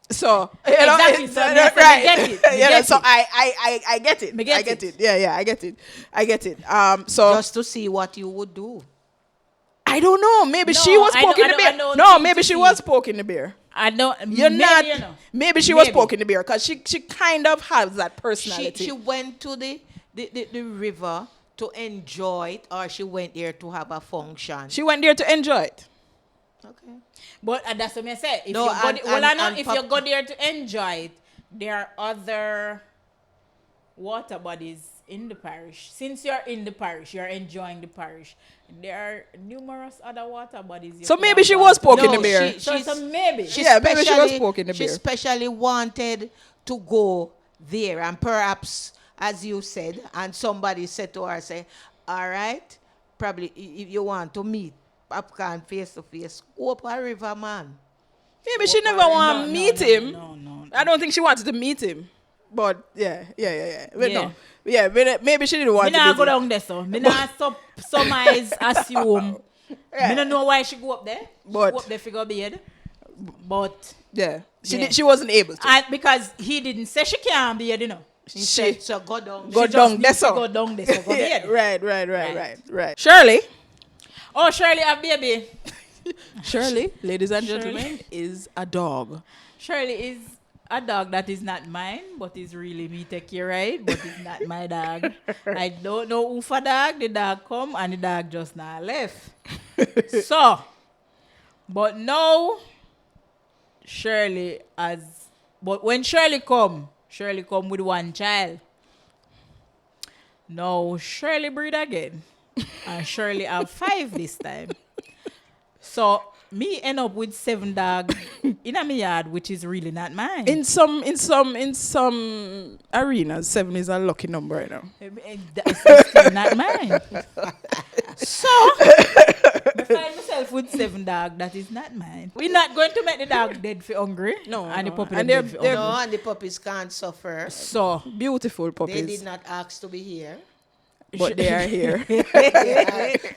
[SPEAKER 1] So you know,
[SPEAKER 3] Exactly.
[SPEAKER 1] it's,
[SPEAKER 3] So
[SPEAKER 1] right.
[SPEAKER 3] me get it. Me
[SPEAKER 1] You know,
[SPEAKER 3] get
[SPEAKER 1] so
[SPEAKER 3] it.
[SPEAKER 1] I get it.
[SPEAKER 3] Me get
[SPEAKER 1] I get
[SPEAKER 3] it.
[SPEAKER 1] it. Yeah, I get it. I get it. So
[SPEAKER 2] Just to see what you would do.
[SPEAKER 1] I don't know. Maybe
[SPEAKER 3] No,
[SPEAKER 1] she was
[SPEAKER 3] I don't-
[SPEAKER 1] poking
[SPEAKER 3] I
[SPEAKER 1] the
[SPEAKER 3] don't- I
[SPEAKER 1] bear.
[SPEAKER 3] don't
[SPEAKER 1] No,
[SPEAKER 3] think
[SPEAKER 1] maybe
[SPEAKER 3] to
[SPEAKER 1] she
[SPEAKER 3] see.
[SPEAKER 1] was poking the bear.
[SPEAKER 3] I don't.
[SPEAKER 1] You're
[SPEAKER 3] maybe,
[SPEAKER 1] not.
[SPEAKER 3] You know.
[SPEAKER 1] Maybe she was
[SPEAKER 3] Maybe.
[SPEAKER 1] poking the bear because she kind of has that personality.
[SPEAKER 2] She went to the river to enjoy it, or she went there to have a function.
[SPEAKER 1] She went there to enjoy it.
[SPEAKER 2] Okay.
[SPEAKER 3] But that's what I say. If
[SPEAKER 2] No,
[SPEAKER 3] you go,
[SPEAKER 2] and-
[SPEAKER 3] well,
[SPEAKER 2] and-
[SPEAKER 3] I know
[SPEAKER 2] and
[SPEAKER 3] if
[SPEAKER 2] pop-
[SPEAKER 3] you go there to enjoy it, there are other water bodies in the parish. Since you're in the parish, you're enjoying the parish. There are numerous other water bodies. you
[SPEAKER 1] So
[SPEAKER 3] could
[SPEAKER 1] maybe
[SPEAKER 3] have
[SPEAKER 1] she
[SPEAKER 3] gone
[SPEAKER 1] was
[SPEAKER 3] to.
[SPEAKER 1] poking
[SPEAKER 2] No,
[SPEAKER 1] the bear.
[SPEAKER 2] she-
[SPEAKER 3] So maybe.
[SPEAKER 1] Yeah, maybe she was
[SPEAKER 2] specially-
[SPEAKER 1] poking the
[SPEAKER 2] She
[SPEAKER 1] bear.
[SPEAKER 2] specially wanted to go there, and perhaps, as you said, and somebody said to her, say, all right, probably if you want to meet Popcorn face to face, go up a river, man.
[SPEAKER 1] Maybe she never want to meet him.
[SPEAKER 3] No.
[SPEAKER 1] I don't think she wanted to meet him. But yeah. But
[SPEAKER 3] Yeah.
[SPEAKER 1] no. Yeah, maybe she didn't want
[SPEAKER 3] Me
[SPEAKER 1] to
[SPEAKER 3] nah
[SPEAKER 1] meet
[SPEAKER 3] go
[SPEAKER 1] him.
[SPEAKER 3] down there, so. Me nah surmise, assume.
[SPEAKER 1] Yeah.
[SPEAKER 3] Me don't know why she go up there.
[SPEAKER 1] But-
[SPEAKER 3] She go up there figure bed. But
[SPEAKER 1] Yeah.
[SPEAKER 3] Yeah.
[SPEAKER 1] She wasn't able to.
[SPEAKER 3] and because he didn't say she can't be here, you know.
[SPEAKER 2] He
[SPEAKER 1] She
[SPEAKER 2] said, so go down.
[SPEAKER 1] go
[SPEAKER 3] She just
[SPEAKER 1] down
[SPEAKER 3] need
[SPEAKER 1] there,
[SPEAKER 3] to
[SPEAKER 1] so.
[SPEAKER 3] go down there, so go
[SPEAKER 1] Yeah,
[SPEAKER 3] bed.
[SPEAKER 1] right. Shirley.
[SPEAKER 3] Oh, Shirley have baby.
[SPEAKER 1] Shirley, ladies and
[SPEAKER 3] Shirley.
[SPEAKER 1] gentlemen, is a dog.
[SPEAKER 3] Shirley is a dog that is not mine, but is really me take care right, but it's not my dog. I don't know who for dog. The dog come and the dog just now left. So, but now Shirley but when Shirley come with one child. Now Shirley breed again. And Shirley have 5 this time. So me end up with 7 dogs in my yard, which is really not mine.
[SPEAKER 1] In some arenas, 7 is a lucky number, you know.
[SPEAKER 3] That's still not mine. So I find myself with 7 dogs that is not mine. We're not going to make the dog dead for hungry.
[SPEAKER 1] No,
[SPEAKER 3] And the
[SPEAKER 1] no.
[SPEAKER 3] puppy
[SPEAKER 1] And
[SPEAKER 3] dead for
[SPEAKER 1] they're-
[SPEAKER 3] hungry.
[SPEAKER 2] No, and the puppies can't suffer.
[SPEAKER 3] So
[SPEAKER 1] Beautiful
[SPEAKER 2] They
[SPEAKER 1] puppies,
[SPEAKER 2] did not ask to be here.
[SPEAKER 1] but they are here.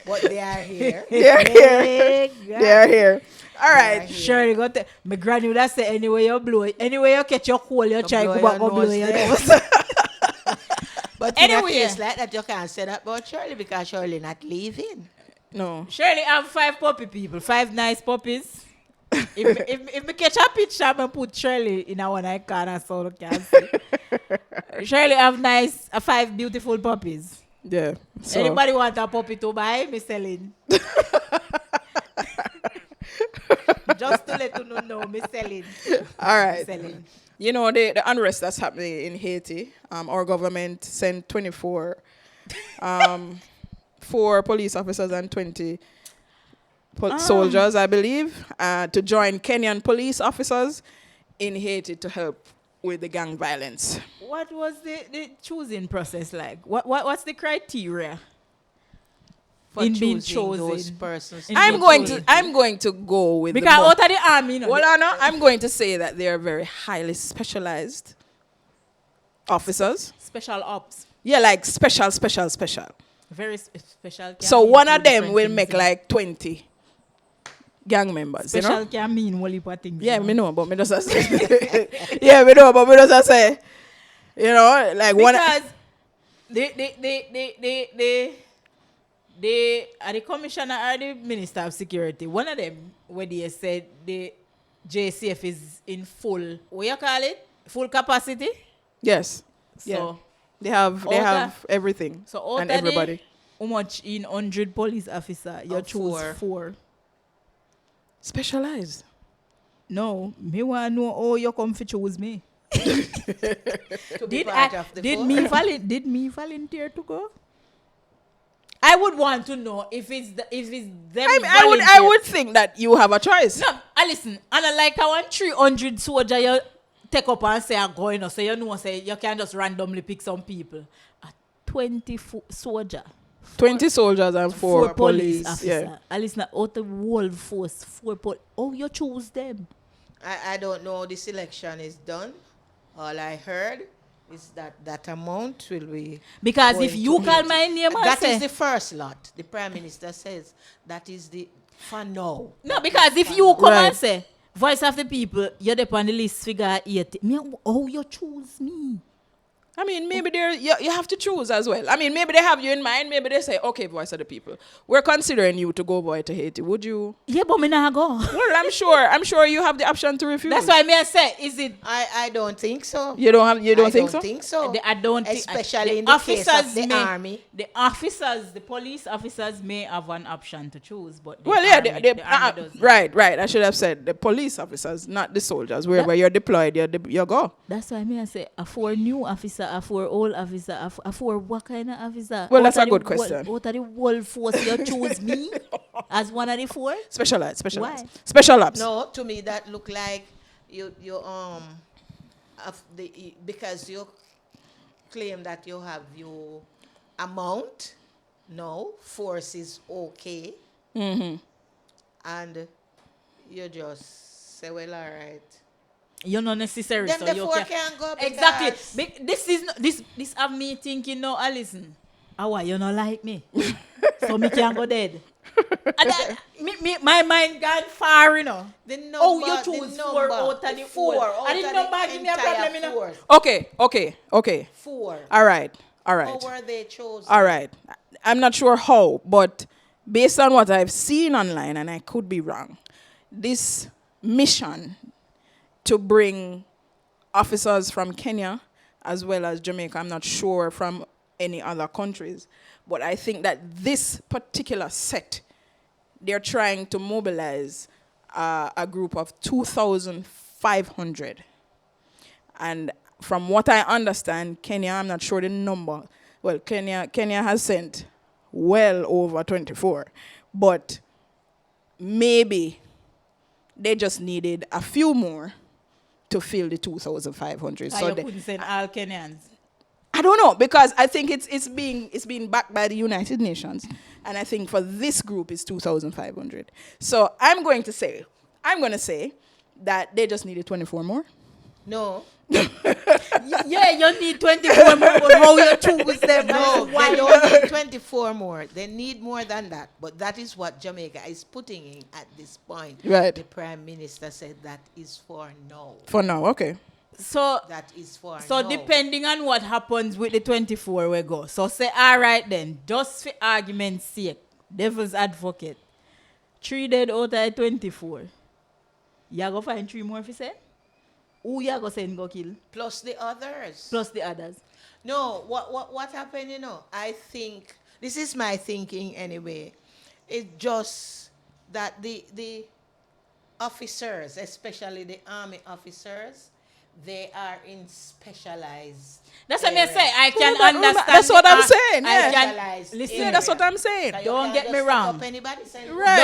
[SPEAKER 2] But they are here.
[SPEAKER 1] They are here. They are here. All right.
[SPEAKER 3] Surely got the my granny would have said anyway you blow it. Anyway you catch your cold, you try
[SPEAKER 2] blow
[SPEAKER 3] to go back
[SPEAKER 2] your
[SPEAKER 3] and blow
[SPEAKER 2] nose
[SPEAKER 3] your
[SPEAKER 2] there.
[SPEAKER 3] nose.
[SPEAKER 2] But in a
[SPEAKER 3] Anyway.
[SPEAKER 2] case like that, you can't say that about Shirley because Shirley not leaving.
[SPEAKER 1] No.
[SPEAKER 3] Surely have 5 puppy people, 5 nice puppies. if me catch a picture and put Shirley in a one I corner so you can see. Shirley have 5 beautiful puppies.
[SPEAKER 1] Yeah. So,
[SPEAKER 3] Anybody want a puppy to buy? Me selling. Just to let you know, me selling.
[SPEAKER 1] all right.
[SPEAKER 3] Selling.
[SPEAKER 1] You know, the unrest that's happening in Haiti, our government sent 4 police officers and 20 soldiers, I believe, to join Kenyan police officers in Haiti to help with the gang violence.
[SPEAKER 3] What was the choosing process like? What's the criteria?
[SPEAKER 2] For
[SPEAKER 3] In being
[SPEAKER 2] choosing those
[SPEAKER 3] chosen.
[SPEAKER 2] persons.
[SPEAKER 3] In
[SPEAKER 1] I'm
[SPEAKER 3] being
[SPEAKER 1] going to go with
[SPEAKER 3] Because
[SPEAKER 1] the
[SPEAKER 3] out of the army, you know.
[SPEAKER 1] well, Anna, I'm going to say that they are very highly specialized officers.
[SPEAKER 3] Special ops.
[SPEAKER 1] Yeah, like special.
[SPEAKER 3] Very special. can
[SPEAKER 1] So
[SPEAKER 3] be
[SPEAKER 1] one of
[SPEAKER 3] two
[SPEAKER 1] them
[SPEAKER 3] different
[SPEAKER 1] will
[SPEAKER 3] things
[SPEAKER 1] make
[SPEAKER 3] in-
[SPEAKER 1] like 20 gang members, you
[SPEAKER 3] Special
[SPEAKER 1] know?
[SPEAKER 3] can mean whole heap of things.
[SPEAKER 1] Yeah,
[SPEAKER 3] you know.
[SPEAKER 1] me know, but me just say. Yeah, me know, but me just say. You know, like one.
[SPEAKER 3] Because the commissioner or the minister of security, one of them, where they said the JCF is in full, what you call it? Full capacity.
[SPEAKER 1] Yes.
[SPEAKER 3] So,
[SPEAKER 1] Yeah. They have everything
[SPEAKER 3] so out
[SPEAKER 1] and
[SPEAKER 3] of
[SPEAKER 1] everybody.
[SPEAKER 3] how much in 100 police officer you choose four?
[SPEAKER 1] Specialized.
[SPEAKER 3] No, me want to know how you come to choose me.
[SPEAKER 2] To be part of the
[SPEAKER 3] did
[SPEAKER 2] four.
[SPEAKER 3] did me volunteer to go? I would want to know if it's them.
[SPEAKER 1] I would think that you have a choice.
[SPEAKER 3] No, listen. And I like how 300 soldier you take up and say I'm going. So you know, say you can just randomly pick some people. A 20 soldier.
[SPEAKER 1] 20 soldiers and four police.
[SPEAKER 3] officer.
[SPEAKER 1] Yeah.
[SPEAKER 3] And listen, out the whole force, oh, you choose them.
[SPEAKER 2] I don't know how the selection is done. All I heard is that amount will be.
[SPEAKER 3] Because
[SPEAKER 2] going
[SPEAKER 3] if you
[SPEAKER 2] to
[SPEAKER 3] call
[SPEAKER 2] Haiti.
[SPEAKER 3] my name and
[SPEAKER 2] That
[SPEAKER 3] say,
[SPEAKER 2] is the first lot. The Prime Minister says that is the for now.
[SPEAKER 3] no, because if you come
[SPEAKER 1] Right.
[SPEAKER 3] and say, voice of the people, you're there on the list figure 80. Me, oh, you choose me.
[SPEAKER 1] I mean, maybe you have to choose as well. I mean, maybe they have you in mind. Maybe they say, okay, voice of the people, we're considering you to go boy to Haiti. Would you?
[SPEAKER 3] Yeah, but me not go.
[SPEAKER 1] Well, I'm sure you have the option to refuse.
[SPEAKER 3] That's why me I say, is it?
[SPEAKER 2] I don't think so.
[SPEAKER 1] You don't think so?
[SPEAKER 2] Think so.
[SPEAKER 3] I don't think.
[SPEAKER 2] Especially in the case of the army.
[SPEAKER 3] The police officers may have an option to choose, but the
[SPEAKER 1] Well, yeah,
[SPEAKER 3] army, the army doesn't.
[SPEAKER 1] right. I should have said the police officers, not the soldiers. Wherever you're deployed, you go.
[SPEAKER 3] That's why me I say a four new officer, a four old officer, a four what kind of officer?
[SPEAKER 1] Well, that's
[SPEAKER 3] Out
[SPEAKER 1] a
[SPEAKER 3] of
[SPEAKER 1] good
[SPEAKER 3] the
[SPEAKER 1] question.
[SPEAKER 3] Out of the whole force, you choose me as one of the four?
[SPEAKER 1] Specialized.
[SPEAKER 3] Why?
[SPEAKER 1] Special ops.
[SPEAKER 2] No, to me that look like you because you claim that you have your amount. No, force is okay.
[SPEAKER 1] Mm-hmm.
[SPEAKER 2] And you just say, well, all right.
[SPEAKER 3] You're not necessary.
[SPEAKER 2] Them
[SPEAKER 3] so
[SPEAKER 2] the
[SPEAKER 3] you
[SPEAKER 2] four
[SPEAKER 3] can
[SPEAKER 2] can go
[SPEAKER 3] exactly.
[SPEAKER 2] because-
[SPEAKER 3] This is this have me thinking now. Listen, how you not like me, so me can go dead. And my mind gone far, you know.
[SPEAKER 2] The number,
[SPEAKER 3] Oh, you choose
[SPEAKER 2] the
[SPEAKER 3] four
[SPEAKER 2] number,
[SPEAKER 3] out of the
[SPEAKER 2] four.
[SPEAKER 3] whole.
[SPEAKER 2] Out
[SPEAKER 3] And the
[SPEAKER 2] of
[SPEAKER 3] number give me a
[SPEAKER 2] entire
[SPEAKER 3] problem, you know.
[SPEAKER 2] force.
[SPEAKER 1] Okay.
[SPEAKER 2] Four.
[SPEAKER 1] All right.
[SPEAKER 2] How were they chosen?
[SPEAKER 1] All right. I'm not sure how, but based on what I've seen online, and I could be wrong, this mission to bring officers from Kenya as well as Jamaica, I'm not sure from any other countries, but I think that this particular set, they're trying to mobilize a group of 2,500. And from what I understand, Kenya, I'm not sure the number. Well, Kenya has sent well over 24. But maybe they just needed a few more to fill the 2,500.
[SPEAKER 3] So you couldn't send all Kenyans.
[SPEAKER 1] I don't know, because I think it's being backed by the United Nations, and I think for this group it's 2,500. So I'm going to say that they just needed 24 more.
[SPEAKER 2] No.
[SPEAKER 3] Yeah, you need 24 more, but how you choose them?
[SPEAKER 2] No, they don't need 24 more. They need more than that. But that is what Jamaica is putting in at this point.
[SPEAKER 1] Right.
[SPEAKER 2] The Prime Minister said that is for now.
[SPEAKER 1] For now, okay.
[SPEAKER 3] So
[SPEAKER 2] That is for
[SPEAKER 3] So
[SPEAKER 2] now.
[SPEAKER 3] depending on what happens with the 24 we go. So say, all right then, just for argument's sake, devil's advocate, 3 dead out of 24. You go find 3 more if you say? Who you go send go kill?
[SPEAKER 2] Plus the others.
[SPEAKER 3] Plus the others.
[SPEAKER 2] No, what happened, you know, I think, this is my thinking anyway, it's just that the officers, especially the army officers, they are in specialized
[SPEAKER 3] That's what I
[SPEAKER 2] areas.
[SPEAKER 3] say. I can
[SPEAKER 1] that-
[SPEAKER 3] understand.
[SPEAKER 1] that's what I'm
[SPEAKER 3] the-
[SPEAKER 1] saying,
[SPEAKER 3] I
[SPEAKER 1] yeah.
[SPEAKER 3] can
[SPEAKER 2] Specialized
[SPEAKER 3] listen.
[SPEAKER 1] Yeah, that's what I'm saying.
[SPEAKER 2] So you
[SPEAKER 3] Don't
[SPEAKER 2] can't
[SPEAKER 3] get
[SPEAKER 2] just
[SPEAKER 3] me
[SPEAKER 2] pick
[SPEAKER 3] wrong.
[SPEAKER 2] up anybody, send
[SPEAKER 1] Right.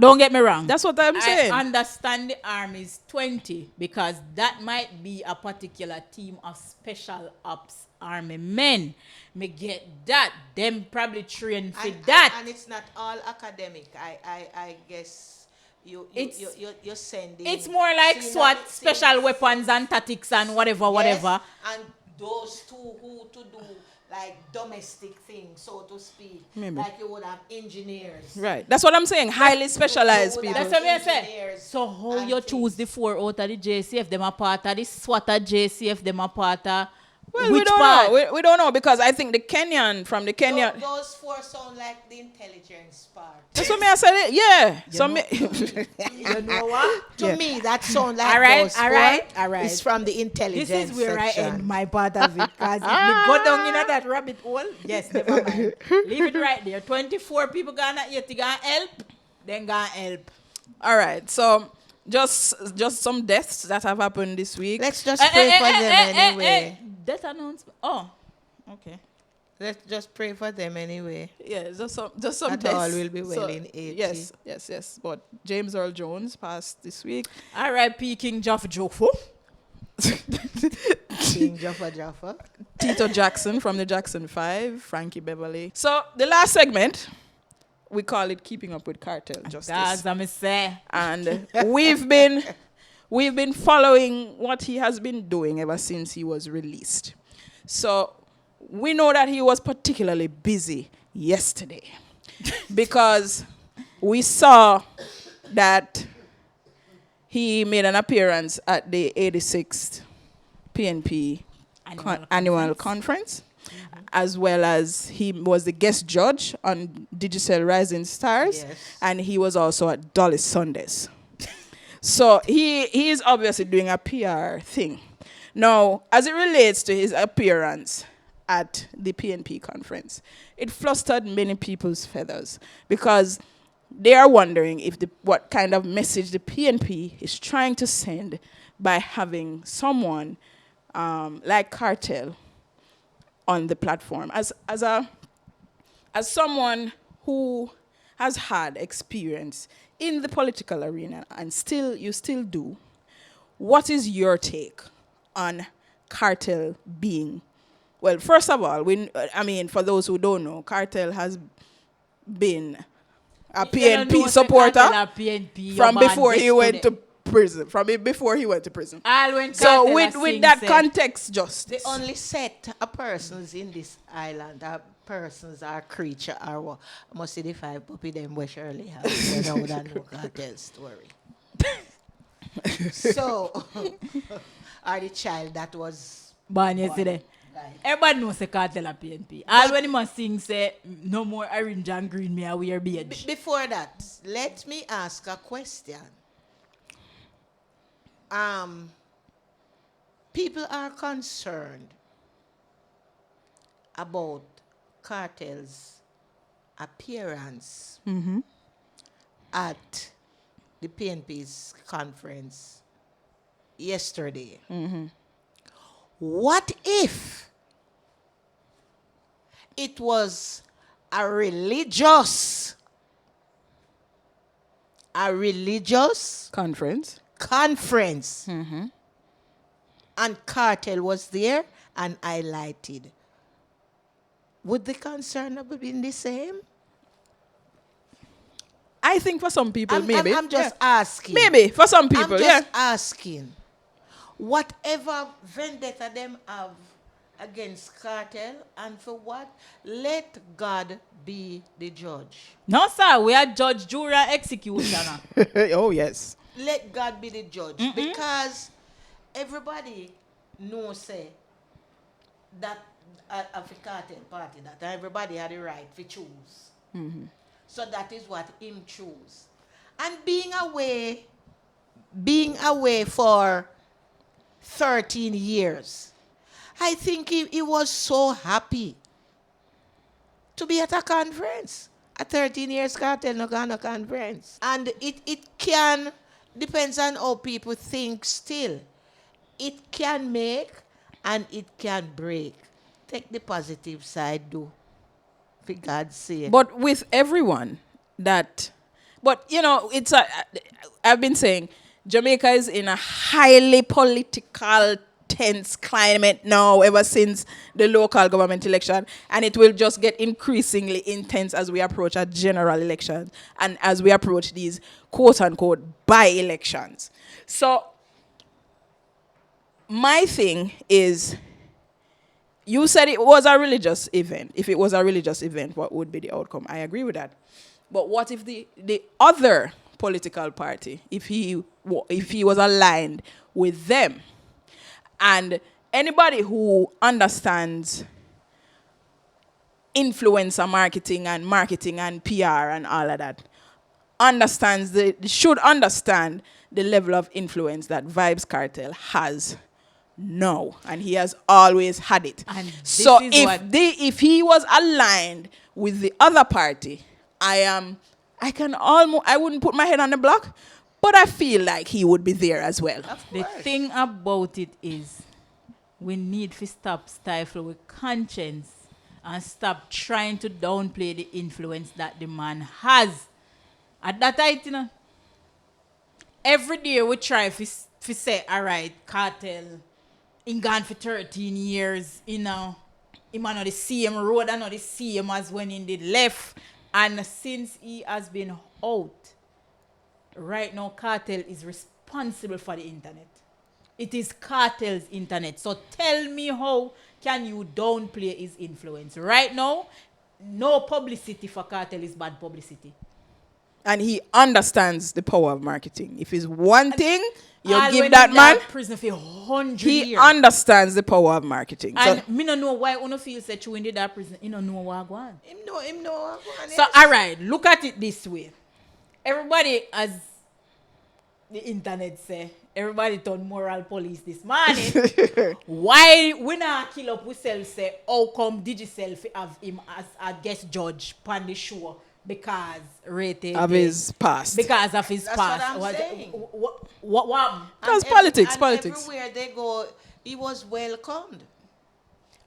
[SPEAKER 3] Don't get me wrong.
[SPEAKER 1] That's what I'm saying.
[SPEAKER 3] I understand the army's 20 because that might be a particular team of special ops army men. Me get that. Them probably trained for that.
[SPEAKER 2] And it's not all academic. I guess you sending.
[SPEAKER 3] It's more like SWAT, special weapons and tactics and whatever.
[SPEAKER 2] And those two who to do like domestic thing, so to speak.
[SPEAKER 1] Maybe.
[SPEAKER 2] Like you would have engineers.
[SPEAKER 1] Right. That's what I'm saying. Highly specialized
[SPEAKER 2] would
[SPEAKER 1] people.
[SPEAKER 2] have
[SPEAKER 3] That's what I say.
[SPEAKER 2] engineers
[SPEAKER 3] So how
[SPEAKER 2] and
[SPEAKER 3] you
[SPEAKER 2] things.
[SPEAKER 3] choose the 4 out of the JCF? Them a part of the SWAT of JCF? Them a part of
[SPEAKER 1] Well, we
[SPEAKER 3] which
[SPEAKER 1] don't
[SPEAKER 3] part?
[SPEAKER 1] know. We don't know because I think the Kenyan from the Kenyan.
[SPEAKER 2] Those 4 sound like the intelligence part.
[SPEAKER 1] That's what me I said. It. Yeah. So me.
[SPEAKER 3] You know what?
[SPEAKER 2] To
[SPEAKER 1] Yeah.
[SPEAKER 2] me, that sound like
[SPEAKER 3] All right,
[SPEAKER 2] those 4
[SPEAKER 3] all right, all right.
[SPEAKER 2] is from the intelligence
[SPEAKER 3] This is where
[SPEAKER 2] section.
[SPEAKER 3] I end my part of it. Because if we go down in that rabbit hole, yes, never mind. Leave it right there. 24 people gonna yet gonna help, then gonna help.
[SPEAKER 1] All right. So just some deaths that have happened this week.
[SPEAKER 2] Let's just pray for them anyway.
[SPEAKER 3] That announcement. Oh, okay.
[SPEAKER 2] Let's just pray for them anyway.
[SPEAKER 1] Yeah, just some
[SPEAKER 2] That
[SPEAKER 1] deaths.
[SPEAKER 2] all will be well in Haiti.
[SPEAKER 1] Yes. But James Earl Jones passed this week.
[SPEAKER 3] R.I.P. King Jaffa Jofo.
[SPEAKER 2] King Jaffa.
[SPEAKER 1] Tito Jackson from the Jackson 5, Frankie Beverly. So the last segment, we call it Keeping Up with Cartel Justice.
[SPEAKER 3] That's what I say.
[SPEAKER 1] And we've been following what he has been doing ever since he was released. So we know that he was particularly busy yesterday because we saw that he made an appearance at the 86th PNP annual conference, as well as he was the guest judge on Digicel Rising Stars,
[SPEAKER 2] Yes.
[SPEAKER 1] and he was also at Dolly Sundays. So he is obviously doing a PR thing. Now, as it relates to his appearance at the PNP conference, it flustered many people's feathers because they are wondering if what kind of message the PNP is trying to send by having someone like Kartel on the platform. As someone who has had experience in the political arena and you still do, what is your take on Kartel being? Well, first of all, for those who don't know, Kartel has been a PNP supporter from before he went to prison. So with that context, just
[SPEAKER 2] The only set of persons in this island are persons are creature are what must see the 5 puppy them where Shirley have. You know that no Cartel story. So are the child that was
[SPEAKER 3] Born yesterday.
[SPEAKER 2] Right.
[SPEAKER 3] Everybody knows the Cartel of PNP. All when he must sing say, no more orange and green, me I wear beige.
[SPEAKER 2] Before that, let me ask a question. People are concerned about Cartel's appearance at the PNP's conference yesterday. What if it was a religious
[SPEAKER 1] conference.
[SPEAKER 2] conference and Cartel was there and highlighted? Would the concern have been the same?
[SPEAKER 1] I think for some people, maybe.
[SPEAKER 2] I'm just asking.
[SPEAKER 1] Maybe for some people,
[SPEAKER 2] I'm
[SPEAKER 1] yeah.
[SPEAKER 2] just asking. Whatever vendetta them have against Cartel and for what, let God be the judge.
[SPEAKER 3] No, sir, we are judge, jury, and executioner.
[SPEAKER 1] Oh yes.
[SPEAKER 2] Let God be the judge. Because everybody knows say that of the Cartel party that everybody had the right to choose. So that is what him choose. And being away for 13 years, I think he was so happy to be at a conference. At 13 years, Cartel no go on a conference. And it can, depends on how people think still. It can make and it can break. Take the positive side, do. For God's sake.
[SPEAKER 1] But with everyone I've been saying Jamaica is in a highly political, tense climate now ever since the local government election, and it will just get increasingly intense as we approach a general election and as we approach these quote-unquote by-elections. So my thing is, you said it was a religious event. If it was a religious event, what would be the outcome? I agree with that. But what if the other political party, if he was aligned with them, and anybody who understands influencer marketing and PR and all of that should understand the level of influence that Vybz Kartel has now, and he has always had it.
[SPEAKER 3] And
[SPEAKER 1] So
[SPEAKER 3] this is
[SPEAKER 1] if he was aligned with the other party, I wouldn't put my head on the block, but I feel like he would be there as well.
[SPEAKER 3] The thing about it is, we need to stop stifle with conscience and stop trying to downplay the influence that the man has. At that time, you know, every day we try to say, all right, Cartel, in gone for 13 years, you know, him on the same road and not the same as when he did left. And since he has been out, right now, Cartel is responsible for the internet. It is Cartel's internet. So tell me, how can you downplay his influence? Right now, no publicity for Cartel is bad publicity.
[SPEAKER 1] And he understands the power of marketing. If it's one thing, you
[SPEAKER 3] All
[SPEAKER 1] give
[SPEAKER 3] when
[SPEAKER 1] that
[SPEAKER 3] in
[SPEAKER 1] man,
[SPEAKER 3] prison for 100
[SPEAKER 1] he
[SPEAKER 3] years.
[SPEAKER 1] understands the power of marketing.
[SPEAKER 3] And
[SPEAKER 1] So,
[SPEAKER 3] me no know why uno feel say you in that prison. You don't know what go on.
[SPEAKER 2] Him know.
[SPEAKER 3] So all right, look at it this way. Everybody, as the internet say, everybody turn moral police this morning. Why we not kill up we say how come Digicel have him as a guest judge on the show? Because rated
[SPEAKER 1] of his past.
[SPEAKER 3] because of his
[SPEAKER 2] That's
[SPEAKER 3] past.
[SPEAKER 2] what I'm saying.
[SPEAKER 3] What?
[SPEAKER 1] That's
[SPEAKER 2] And
[SPEAKER 1] politics.
[SPEAKER 2] Everywhere they go, he was welcomed.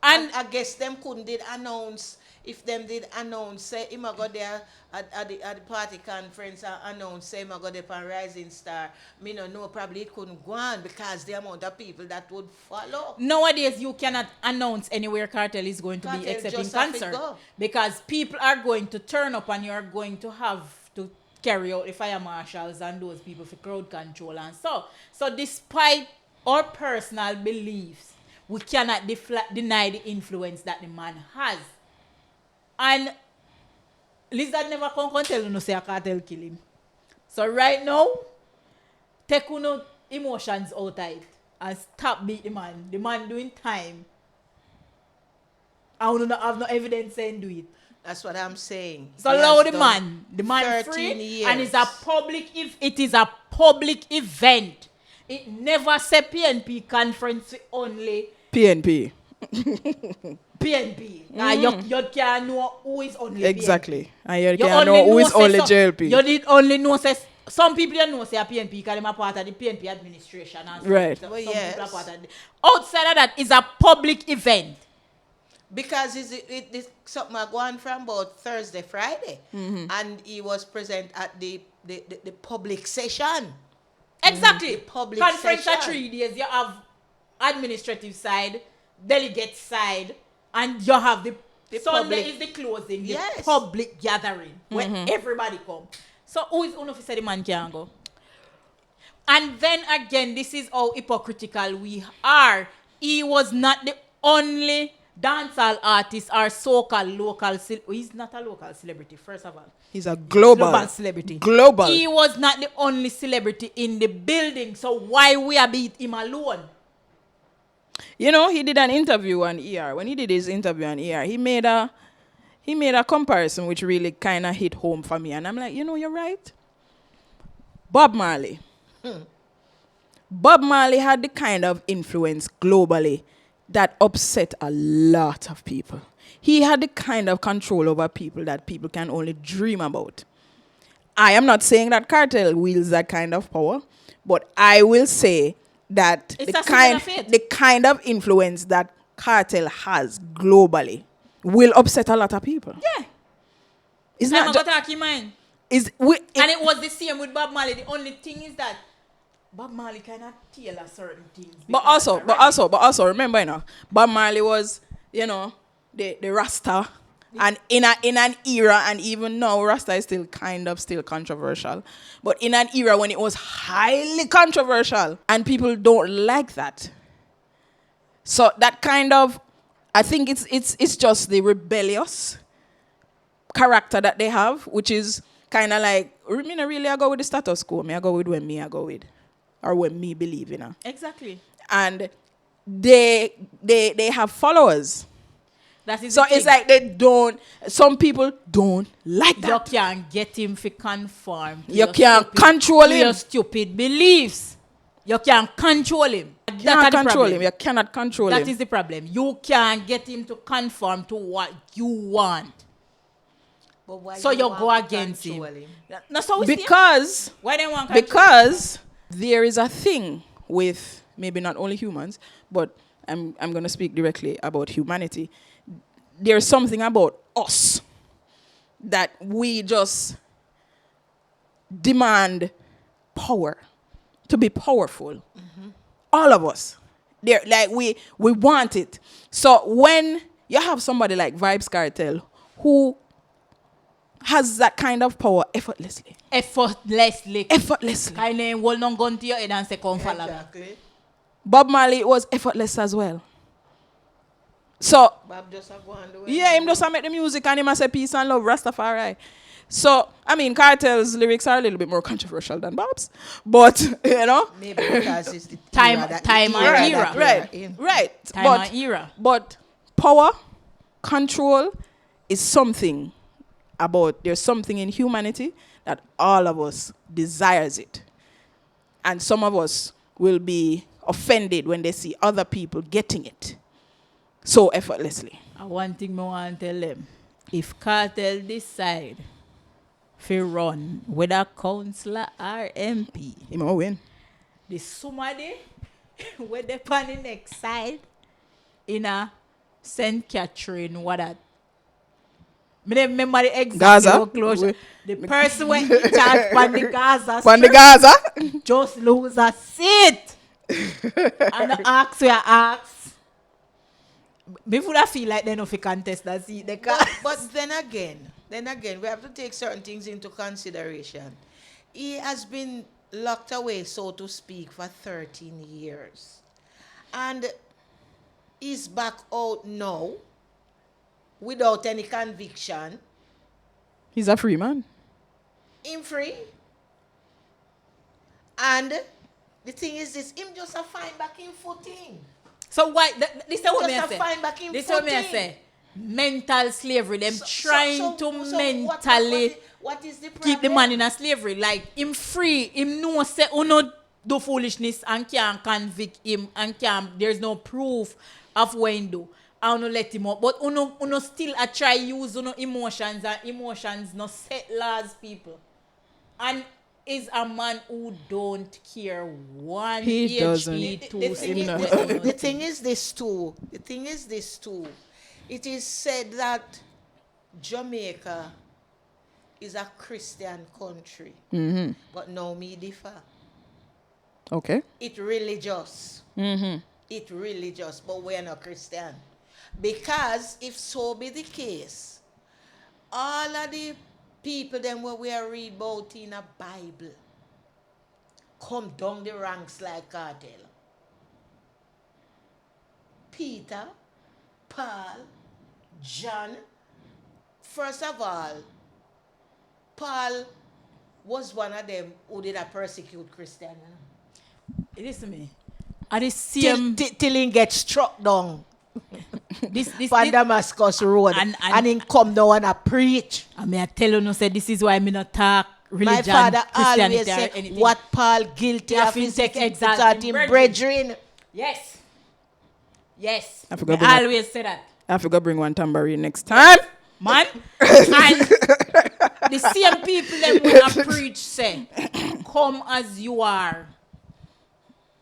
[SPEAKER 3] And
[SPEAKER 2] And I guess them couldn't did announce. If them did announce, say him a go there at the party conference and announce, say him a go there for Rising Star. Me no know, probably it couldn't go on because the amount of people that would follow.
[SPEAKER 3] nowadays you cannot announce anywhere Cartel is going to be
[SPEAKER 2] Cartel
[SPEAKER 3] except in
[SPEAKER 2] just have to
[SPEAKER 3] concert,
[SPEAKER 2] go.
[SPEAKER 3] because people are going to turn up and you are going to have to carry out the fire marshals and those people for crowd control and so despite our personal beliefs, we cannot deny the influence that the man has. And Lizard never come tell you no say a Cartel kill him. So right now, take no emotions out of it and stop beat the man. The man doing time. I don't have no evidence saying do it.
[SPEAKER 2] That's what I'm saying.
[SPEAKER 3] So
[SPEAKER 2] He
[SPEAKER 3] allow
[SPEAKER 2] has
[SPEAKER 3] the
[SPEAKER 2] done
[SPEAKER 3] man
[SPEAKER 2] 13
[SPEAKER 3] free,
[SPEAKER 2] years.
[SPEAKER 3] and it's a public. If it is a public event, it never say PNP conference only
[SPEAKER 1] PNP.
[SPEAKER 3] PNP. Now you can't know who is only
[SPEAKER 1] Exactly. And you
[SPEAKER 3] You
[SPEAKER 1] can know who is
[SPEAKER 3] say
[SPEAKER 1] only
[SPEAKER 3] so-
[SPEAKER 1] JLP.
[SPEAKER 3] You did only know say some people you know say a PNP because they are part of the PNP administration and
[SPEAKER 1] Right.
[SPEAKER 3] some
[SPEAKER 2] Well,
[SPEAKER 3] people
[SPEAKER 2] yes.
[SPEAKER 3] are part of the, outside of that is a public event.
[SPEAKER 2] Because it's something I go on from about Thursday, Friday. And he was present at the public session.
[SPEAKER 3] Exactly.
[SPEAKER 2] The public
[SPEAKER 3] Conference
[SPEAKER 2] session.
[SPEAKER 3] are 3 days. You have administrative side, delegate side, and you have the Sunday
[SPEAKER 2] public.
[SPEAKER 3] is the closing, the
[SPEAKER 2] Yes.
[SPEAKER 3] public gathering where everybody come. So who is unofficial the man can go? And then again, this is how hypocritical we are. He was not the only dancehall artist or so-called local. He's not a local celebrity, first of all.
[SPEAKER 1] He's a global
[SPEAKER 3] Celebrity.
[SPEAKER 1] Global.
[SPEAKER 3] He was not the only celebrity in the building. So why we are beat him alone?
[SPEAKER 1] You know, he did an interview on ER. When he did his interview on ER, he made a comparison which really kind of hit home for me. And I'm like, you know, you're right. Bob Marley. Bob Marley had the kind of influence globally that upset a lot of people. He had the kind of control over people that people can only dream about. I am not saying that Cartel wields that kind of power, but I will say that
[SPEAKER 3] It's a symbol of faith.
[SPEAKER 1] the kind of influence that Cartel has globally will upset a lot of people.
[SPEAKER 3] Yeah.
[SPEAKER 1] It's
[SPEAKER 3] I'm
[SPEAKER 1] not
[SPEAKER 3] going
[SPEAKER 1] ju-
[SPEAKER 3] to talk in mind.
[SPEAKER 1] it's
[SPEAKER 3] And it was the same with Bob Marley. The only thing is that Bob Marley cannot tailor certain things.
[SPEAKER 1] but
[SPEAKER 3] because
[SPEAKER 1] also remember, you know, Bob Marley was, you know, the Rasta, and in an era, and even now Rasta is still still controversial, but in an era when it was highly controversial and people don't like that, so that kind of I think it's just the rebellious character that they have, which is kind of like, me not really I go with the status quo. Me I go with when me I go with, or when me believe in.
[SPEAKER 3] Exactly.
[SPEAKER 1] And they have followers.
[SPEAKER 3] That is
[SPEAKER 1] So
[SPEAKER 3] the
[SPEAKER 1] it's
[SPEAKER 3] thing.
[SPEAKER 1] like they don't. Some people don't like
[SPEAKER 3] You
[SPEAKER 1] that.
[SPEAKER 3] can't get him to conform. To
[SPEAKER 1] You
[SPEAKER 3] your
[SPEAKER 1] can't
[SPEAKER 3] stupid-
[SPEAKER 1] control
[SPEAKER 3] to
[SPEAKER 1] him.
[SPEAKER 3] your stupid beliefs. You can't control him.
[SPEAKER 1] You
[SPEAKER 3] That's
[SPEAKER 1] can't
[SPEAKER 3] the
[SPEAKER 1] control
[SPEAKER 3] problem.
[SPEAKER 1] him. You cannot control
[SPEAKER 3] That
[SPEAKER 1] him.
[SPEAKER 3] is the problem. You can't get him to conform to what you want.
[SPEAKER 2] But why
[SPEAKER 3] So you
[SPEAKER 2] want
[SPEAKER 3] go
[SPEAKER 2] to
[SPEAKER 3] against him.
[SPEAKER 2] control
[SPEAKER 3] That's how we see him.
[SPEAKER 1] Because
[SPEAKER 3] Why they want control?
[SPEAKER 1] because there is a thing with maybe not only humans, but I'm going to speak directly about humanity. There's something about us that we just demand power, to be powerful. All of us. There, like we want it. So when you have somebody like Vybz Kartel who has that kind of power effortlessly.
[SPEAKER 3] Effortlessly.
[SPEAKER 1] Effortlessly.
[SPEAKER 3] Kind of hold on gun to your head and say, come follow me.
[SPEAKER 2] Exactly.
[SPEAKER 1] Bob Marley was effortless as well. So,
[SPEAKER 2] Bob just have one do it.
[SPEAKER 1] yeah, him just make the music and him a say peace and love, Rastafari. So, I mean, Cartel's lyrics are a little bit more controversial than Bob's. But, you know.
[SPEAKER 2] Maybe because it's the
[SPEAKER 3] Time-
[SPEAKER 2] era that-
[SPEAKER 3] time
[SPEAKER 2] the
[SPEAKER 3] and
[SPEAKER 2] era
[SPEAKER 3] era.
[SPEAKER 2] that we are
[SPEAKER 1] Right,
[SPEAKER 2] in.
[SPEAKER 1] right.
[SPEAKER 3] Time
[SPEAKER 1] but,
[SPEAKER 3] and era.
[SPEAKER 1] But power, control is something about, there's something in humanity that all of us desires it. And some of us will be offended when they see other people getting it so effortlessly.
[SPEAKER 3] And one thing I want to tell them, if Cartel decide to run with a councillor or MP,
[SPEAKER 1] He might win.
[SPEAKER 3] the somebody where they on the next side in a St. Catherine, what that? Me don't remember the exact
[SPEAKER 1] Gaza?
[SPEAKER 3] closure. The person went in charge on the Gaza
[SPEAKER 1] From the
[SPEAKER 3] Strip
[SPEAKER 1] Gaza.
[SPEAKER 3] just lose a seat. And the ask where ask. Before I feel like they know if you contest that seat, they can't.
[SPEAKER 2] But then again, we have to take certain things into consideration. He has been locked away, so to speak, for 13 years. And he's back out now without any conviction.
[SPEAKER 1] He's a free man.
[SPEAKER 2] Him free. And the thing is this, him just a find back in footing.
[SPEAKER 3] So why this is what me
[SPEAKER 2] Just a
[SPEAKER 3] say.
[SPEAKER 2] find back in
[SPEAKER 3] This is what me
[SPEAKER 2] footing.
[SPEAKER 3] say. Mental slavery. Them trying to
[SPEAKER 2] what-
[SPEAKER 3] mentally
[SPEAKER 2] what is the problem?
[SPEAKER 3] keep the man in a slavery. Like him free. Him know say uno do foolishness and can't convict him and can't. There's no proof of what he do. I don't let him up. But uno still a try use uno emotions and emotions no set laws people. And is a man who don't care one
[SPEAKER 1] He doesn't.
[SPEAKER 3] HP
[SPEAKER 2] The
[SPEAKER 3] to
[SPEAKER 2] thing,
[SPEAKER 1] him
[SPEAKER 2] is,
[SPEAKER 1] no.
[SPEAKER 2] the thing is this too. It is said that Jamaica is a Christian country.
[SPEAKER 1] Mm-hmm.
[SPEAKER 2] But no, me differ.
[SPEAKER 1] Okay.
[SPEAKER 2] It religious.
[SPEAKER 1] Mm-hmm.
[SPEAKER 2] It religious, but we're not Christian. Because if so be the case, all of the people then what we are read about in a Bible come down the ranks like Cartel. Peter, Paul, John. First of all, Paul was one of them who did a persecute Christian.
[SPEAKER 3] Listen to me. At the
[SPEAKER 2] Till,
[SPEAKER 3] same
[SPEAKER 2] till he get struck down
[SPEAKER 3] this
[SPEAKER 2] on Damascus Road and he come down and a preach.
[SPEAKER 3] I mean, I tell you, no, say this is why me not talk religion,
[SPEAKER 2] My father
[SPEAKER 3] Christianity,
[SPEAKER 2] always
[SPEAKER 3] or
[SPEAKER 2] said
[SPEAKER 3] anything.
[SPEAKER 2] what Paul guilty
[SPEAKER 3] Yeah,
[SPEAKER 2] of
[SPEAKER 3] fin
[SPEAKER 2] is
[SPEAKER 3] take
[SPEAKER 2] it
[SPEAKER 3] exalt
[SPEAKER 2] without
[SPEAKER 3] him
[SPEAKER 2] him
[SPEAKER 3] brethren.
[SPEAKER 2] brethren.
[SPEAKER 3] Yes. Yes.
[SPEAKER 1] I forgot
[SPEAKER 3] I
[SPEAKER 1] about-
[SPEAKER 3] always say that.
[SPEAKER 1] I forgot bring one tambourine next time.
[SPEAKER 3] Man. And the same people that when I preach say, come as you are.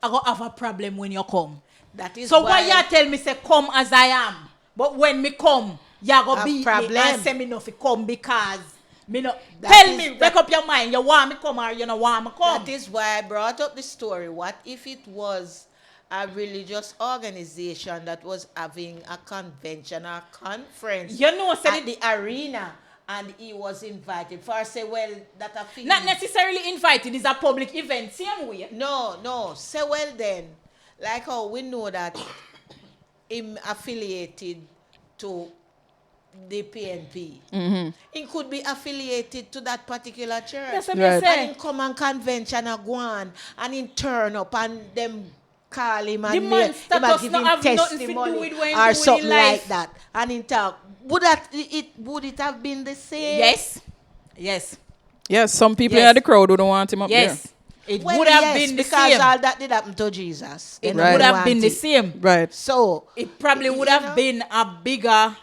[SPEAKER 3] I go have a problem when you come.
[SPEAKER 2] That is
[SPEAKER 3] So why you tell me say come as I am? But when me come, you go
[SPEAKER 2] A
[SPEAKER 3] beat me
[SPEAKER 2] problem.
[SPEAKER 3] and say me no fi come because me no.
[SPEAKER 2] That
[SPEAKER 3] Tell
[SPEAKER 2] is-
[SPEAKER 3] me,
[SPEAKER 2] that-
[SPEAKER 3] wake up your mind. You want me come or you don't want me come?
[SPEAKER 2] That is why I brought up the story. What if it was a religious organization that was having a convention or conference
[SPEAKER 3] You know, say
[SPEAKER 2] at the arena and he was invited? For I say, well, that a thing.
[SPEAKER 3] Not necessarily invited. It's a public event. Same way.
[SPEAKER 2] No. Say, well then, like how we know that him affiliated to the PNP. He could be affiliated to that particular church.
[SPEAKER 3] That's what
[SPEAKER 1] Right.
[SPEAKER 3] I say.
[SPEAKER 2] And in come and convention and go on and in turn up and them call him
[SPEAKER 3] The
[SPEAKER 2] and
[SPEAKER 3] man
[SPEAKER 2] him
[SPEAKER 3] status
[SPEAKER 2] give
[SPEAKER 3] not
[SPEAKER 2] him
[SPEAKER 3] have nothing to do
[SPEAKER 2] testimony
[SPEAKER 3] with what he
[SPEAKER 2] or
[SPEAKER 3] do in
[SPEAKER 2] something
[SPEAKER 3] life.
[SPEAKER 2] like that. And in talk, would it have been the same?
[SPEAKER 3] Yes. Yes.
[SPEAKER 1] Yes, some people
[SPEAKER 3] Yes.
[SPEAKER 1] in the crowd who don't want him up
[SPEAKER 3] Yes. It
[SPEAKER 2] Well,
[SPEAKER 3] would have
[SPEAKER 2] yes,
[SPEAKER 3] been the
[SPEAKER 2] because
[SPEAKER 3] same.
[SPEAKER 2] all that did happen to Jesus. They
[SPEAKER 3] It
[SPEAKER 1] Right.
[SPEAKER 3] would
[SPEAKER 2] don't
[SPEAKER 3] have been
[SPEAKER 2] want
[SPEAKER 3] the
[SPEAKER 2] it.
[SPEAKER 3] same.
[SPEAKER 1] there. Right.
[SPEAKER 2] So
[SPEAKER 3] It probably would
[SPEAKER 2] You
[SPEAKER 3] have
[SPEAKER 2] know?
[SPEAKER 3] been a bigger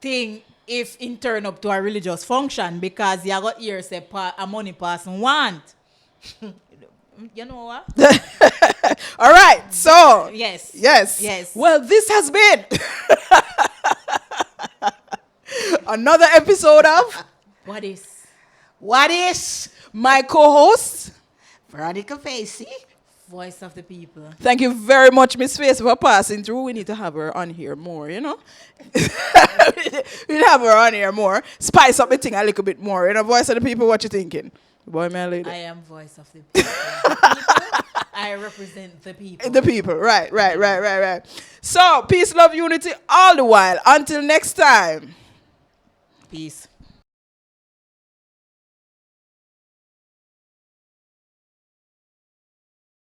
[SPEAKER 3] thing if in turn up to a religious function because you got here say a money person want. You know what?
[SPEAKER 1] All right. So,
[SPEAKER 3] Yes.
[SPEAKER 1] yes.
[SPEAKER 3] Yes.
[SPEAKER 1] Well, this has been another episode of
[SPEAKER 3] What is?
[SPEAKER 2] what is
[SPEAKER 1] my co-host.
[SPEAKER 2] Veronica Facey?
[SPEAKER 3] Voice of the people.
[SPEAKER 1] Thank you very much, Miss Face, for passing through. We need to have her on here more, you know. We need to have her on here more. Spice up the thing a little bit more. You know, voice of the people, what you thinking? Boy, my lady.
[SPEAKER 3] I am voice of the people. The people, I represent the people.
[SPEAKER 1] The people. Right. So, peace, love, unity all the while. Until next time.
[SPEAKER 3] Peace.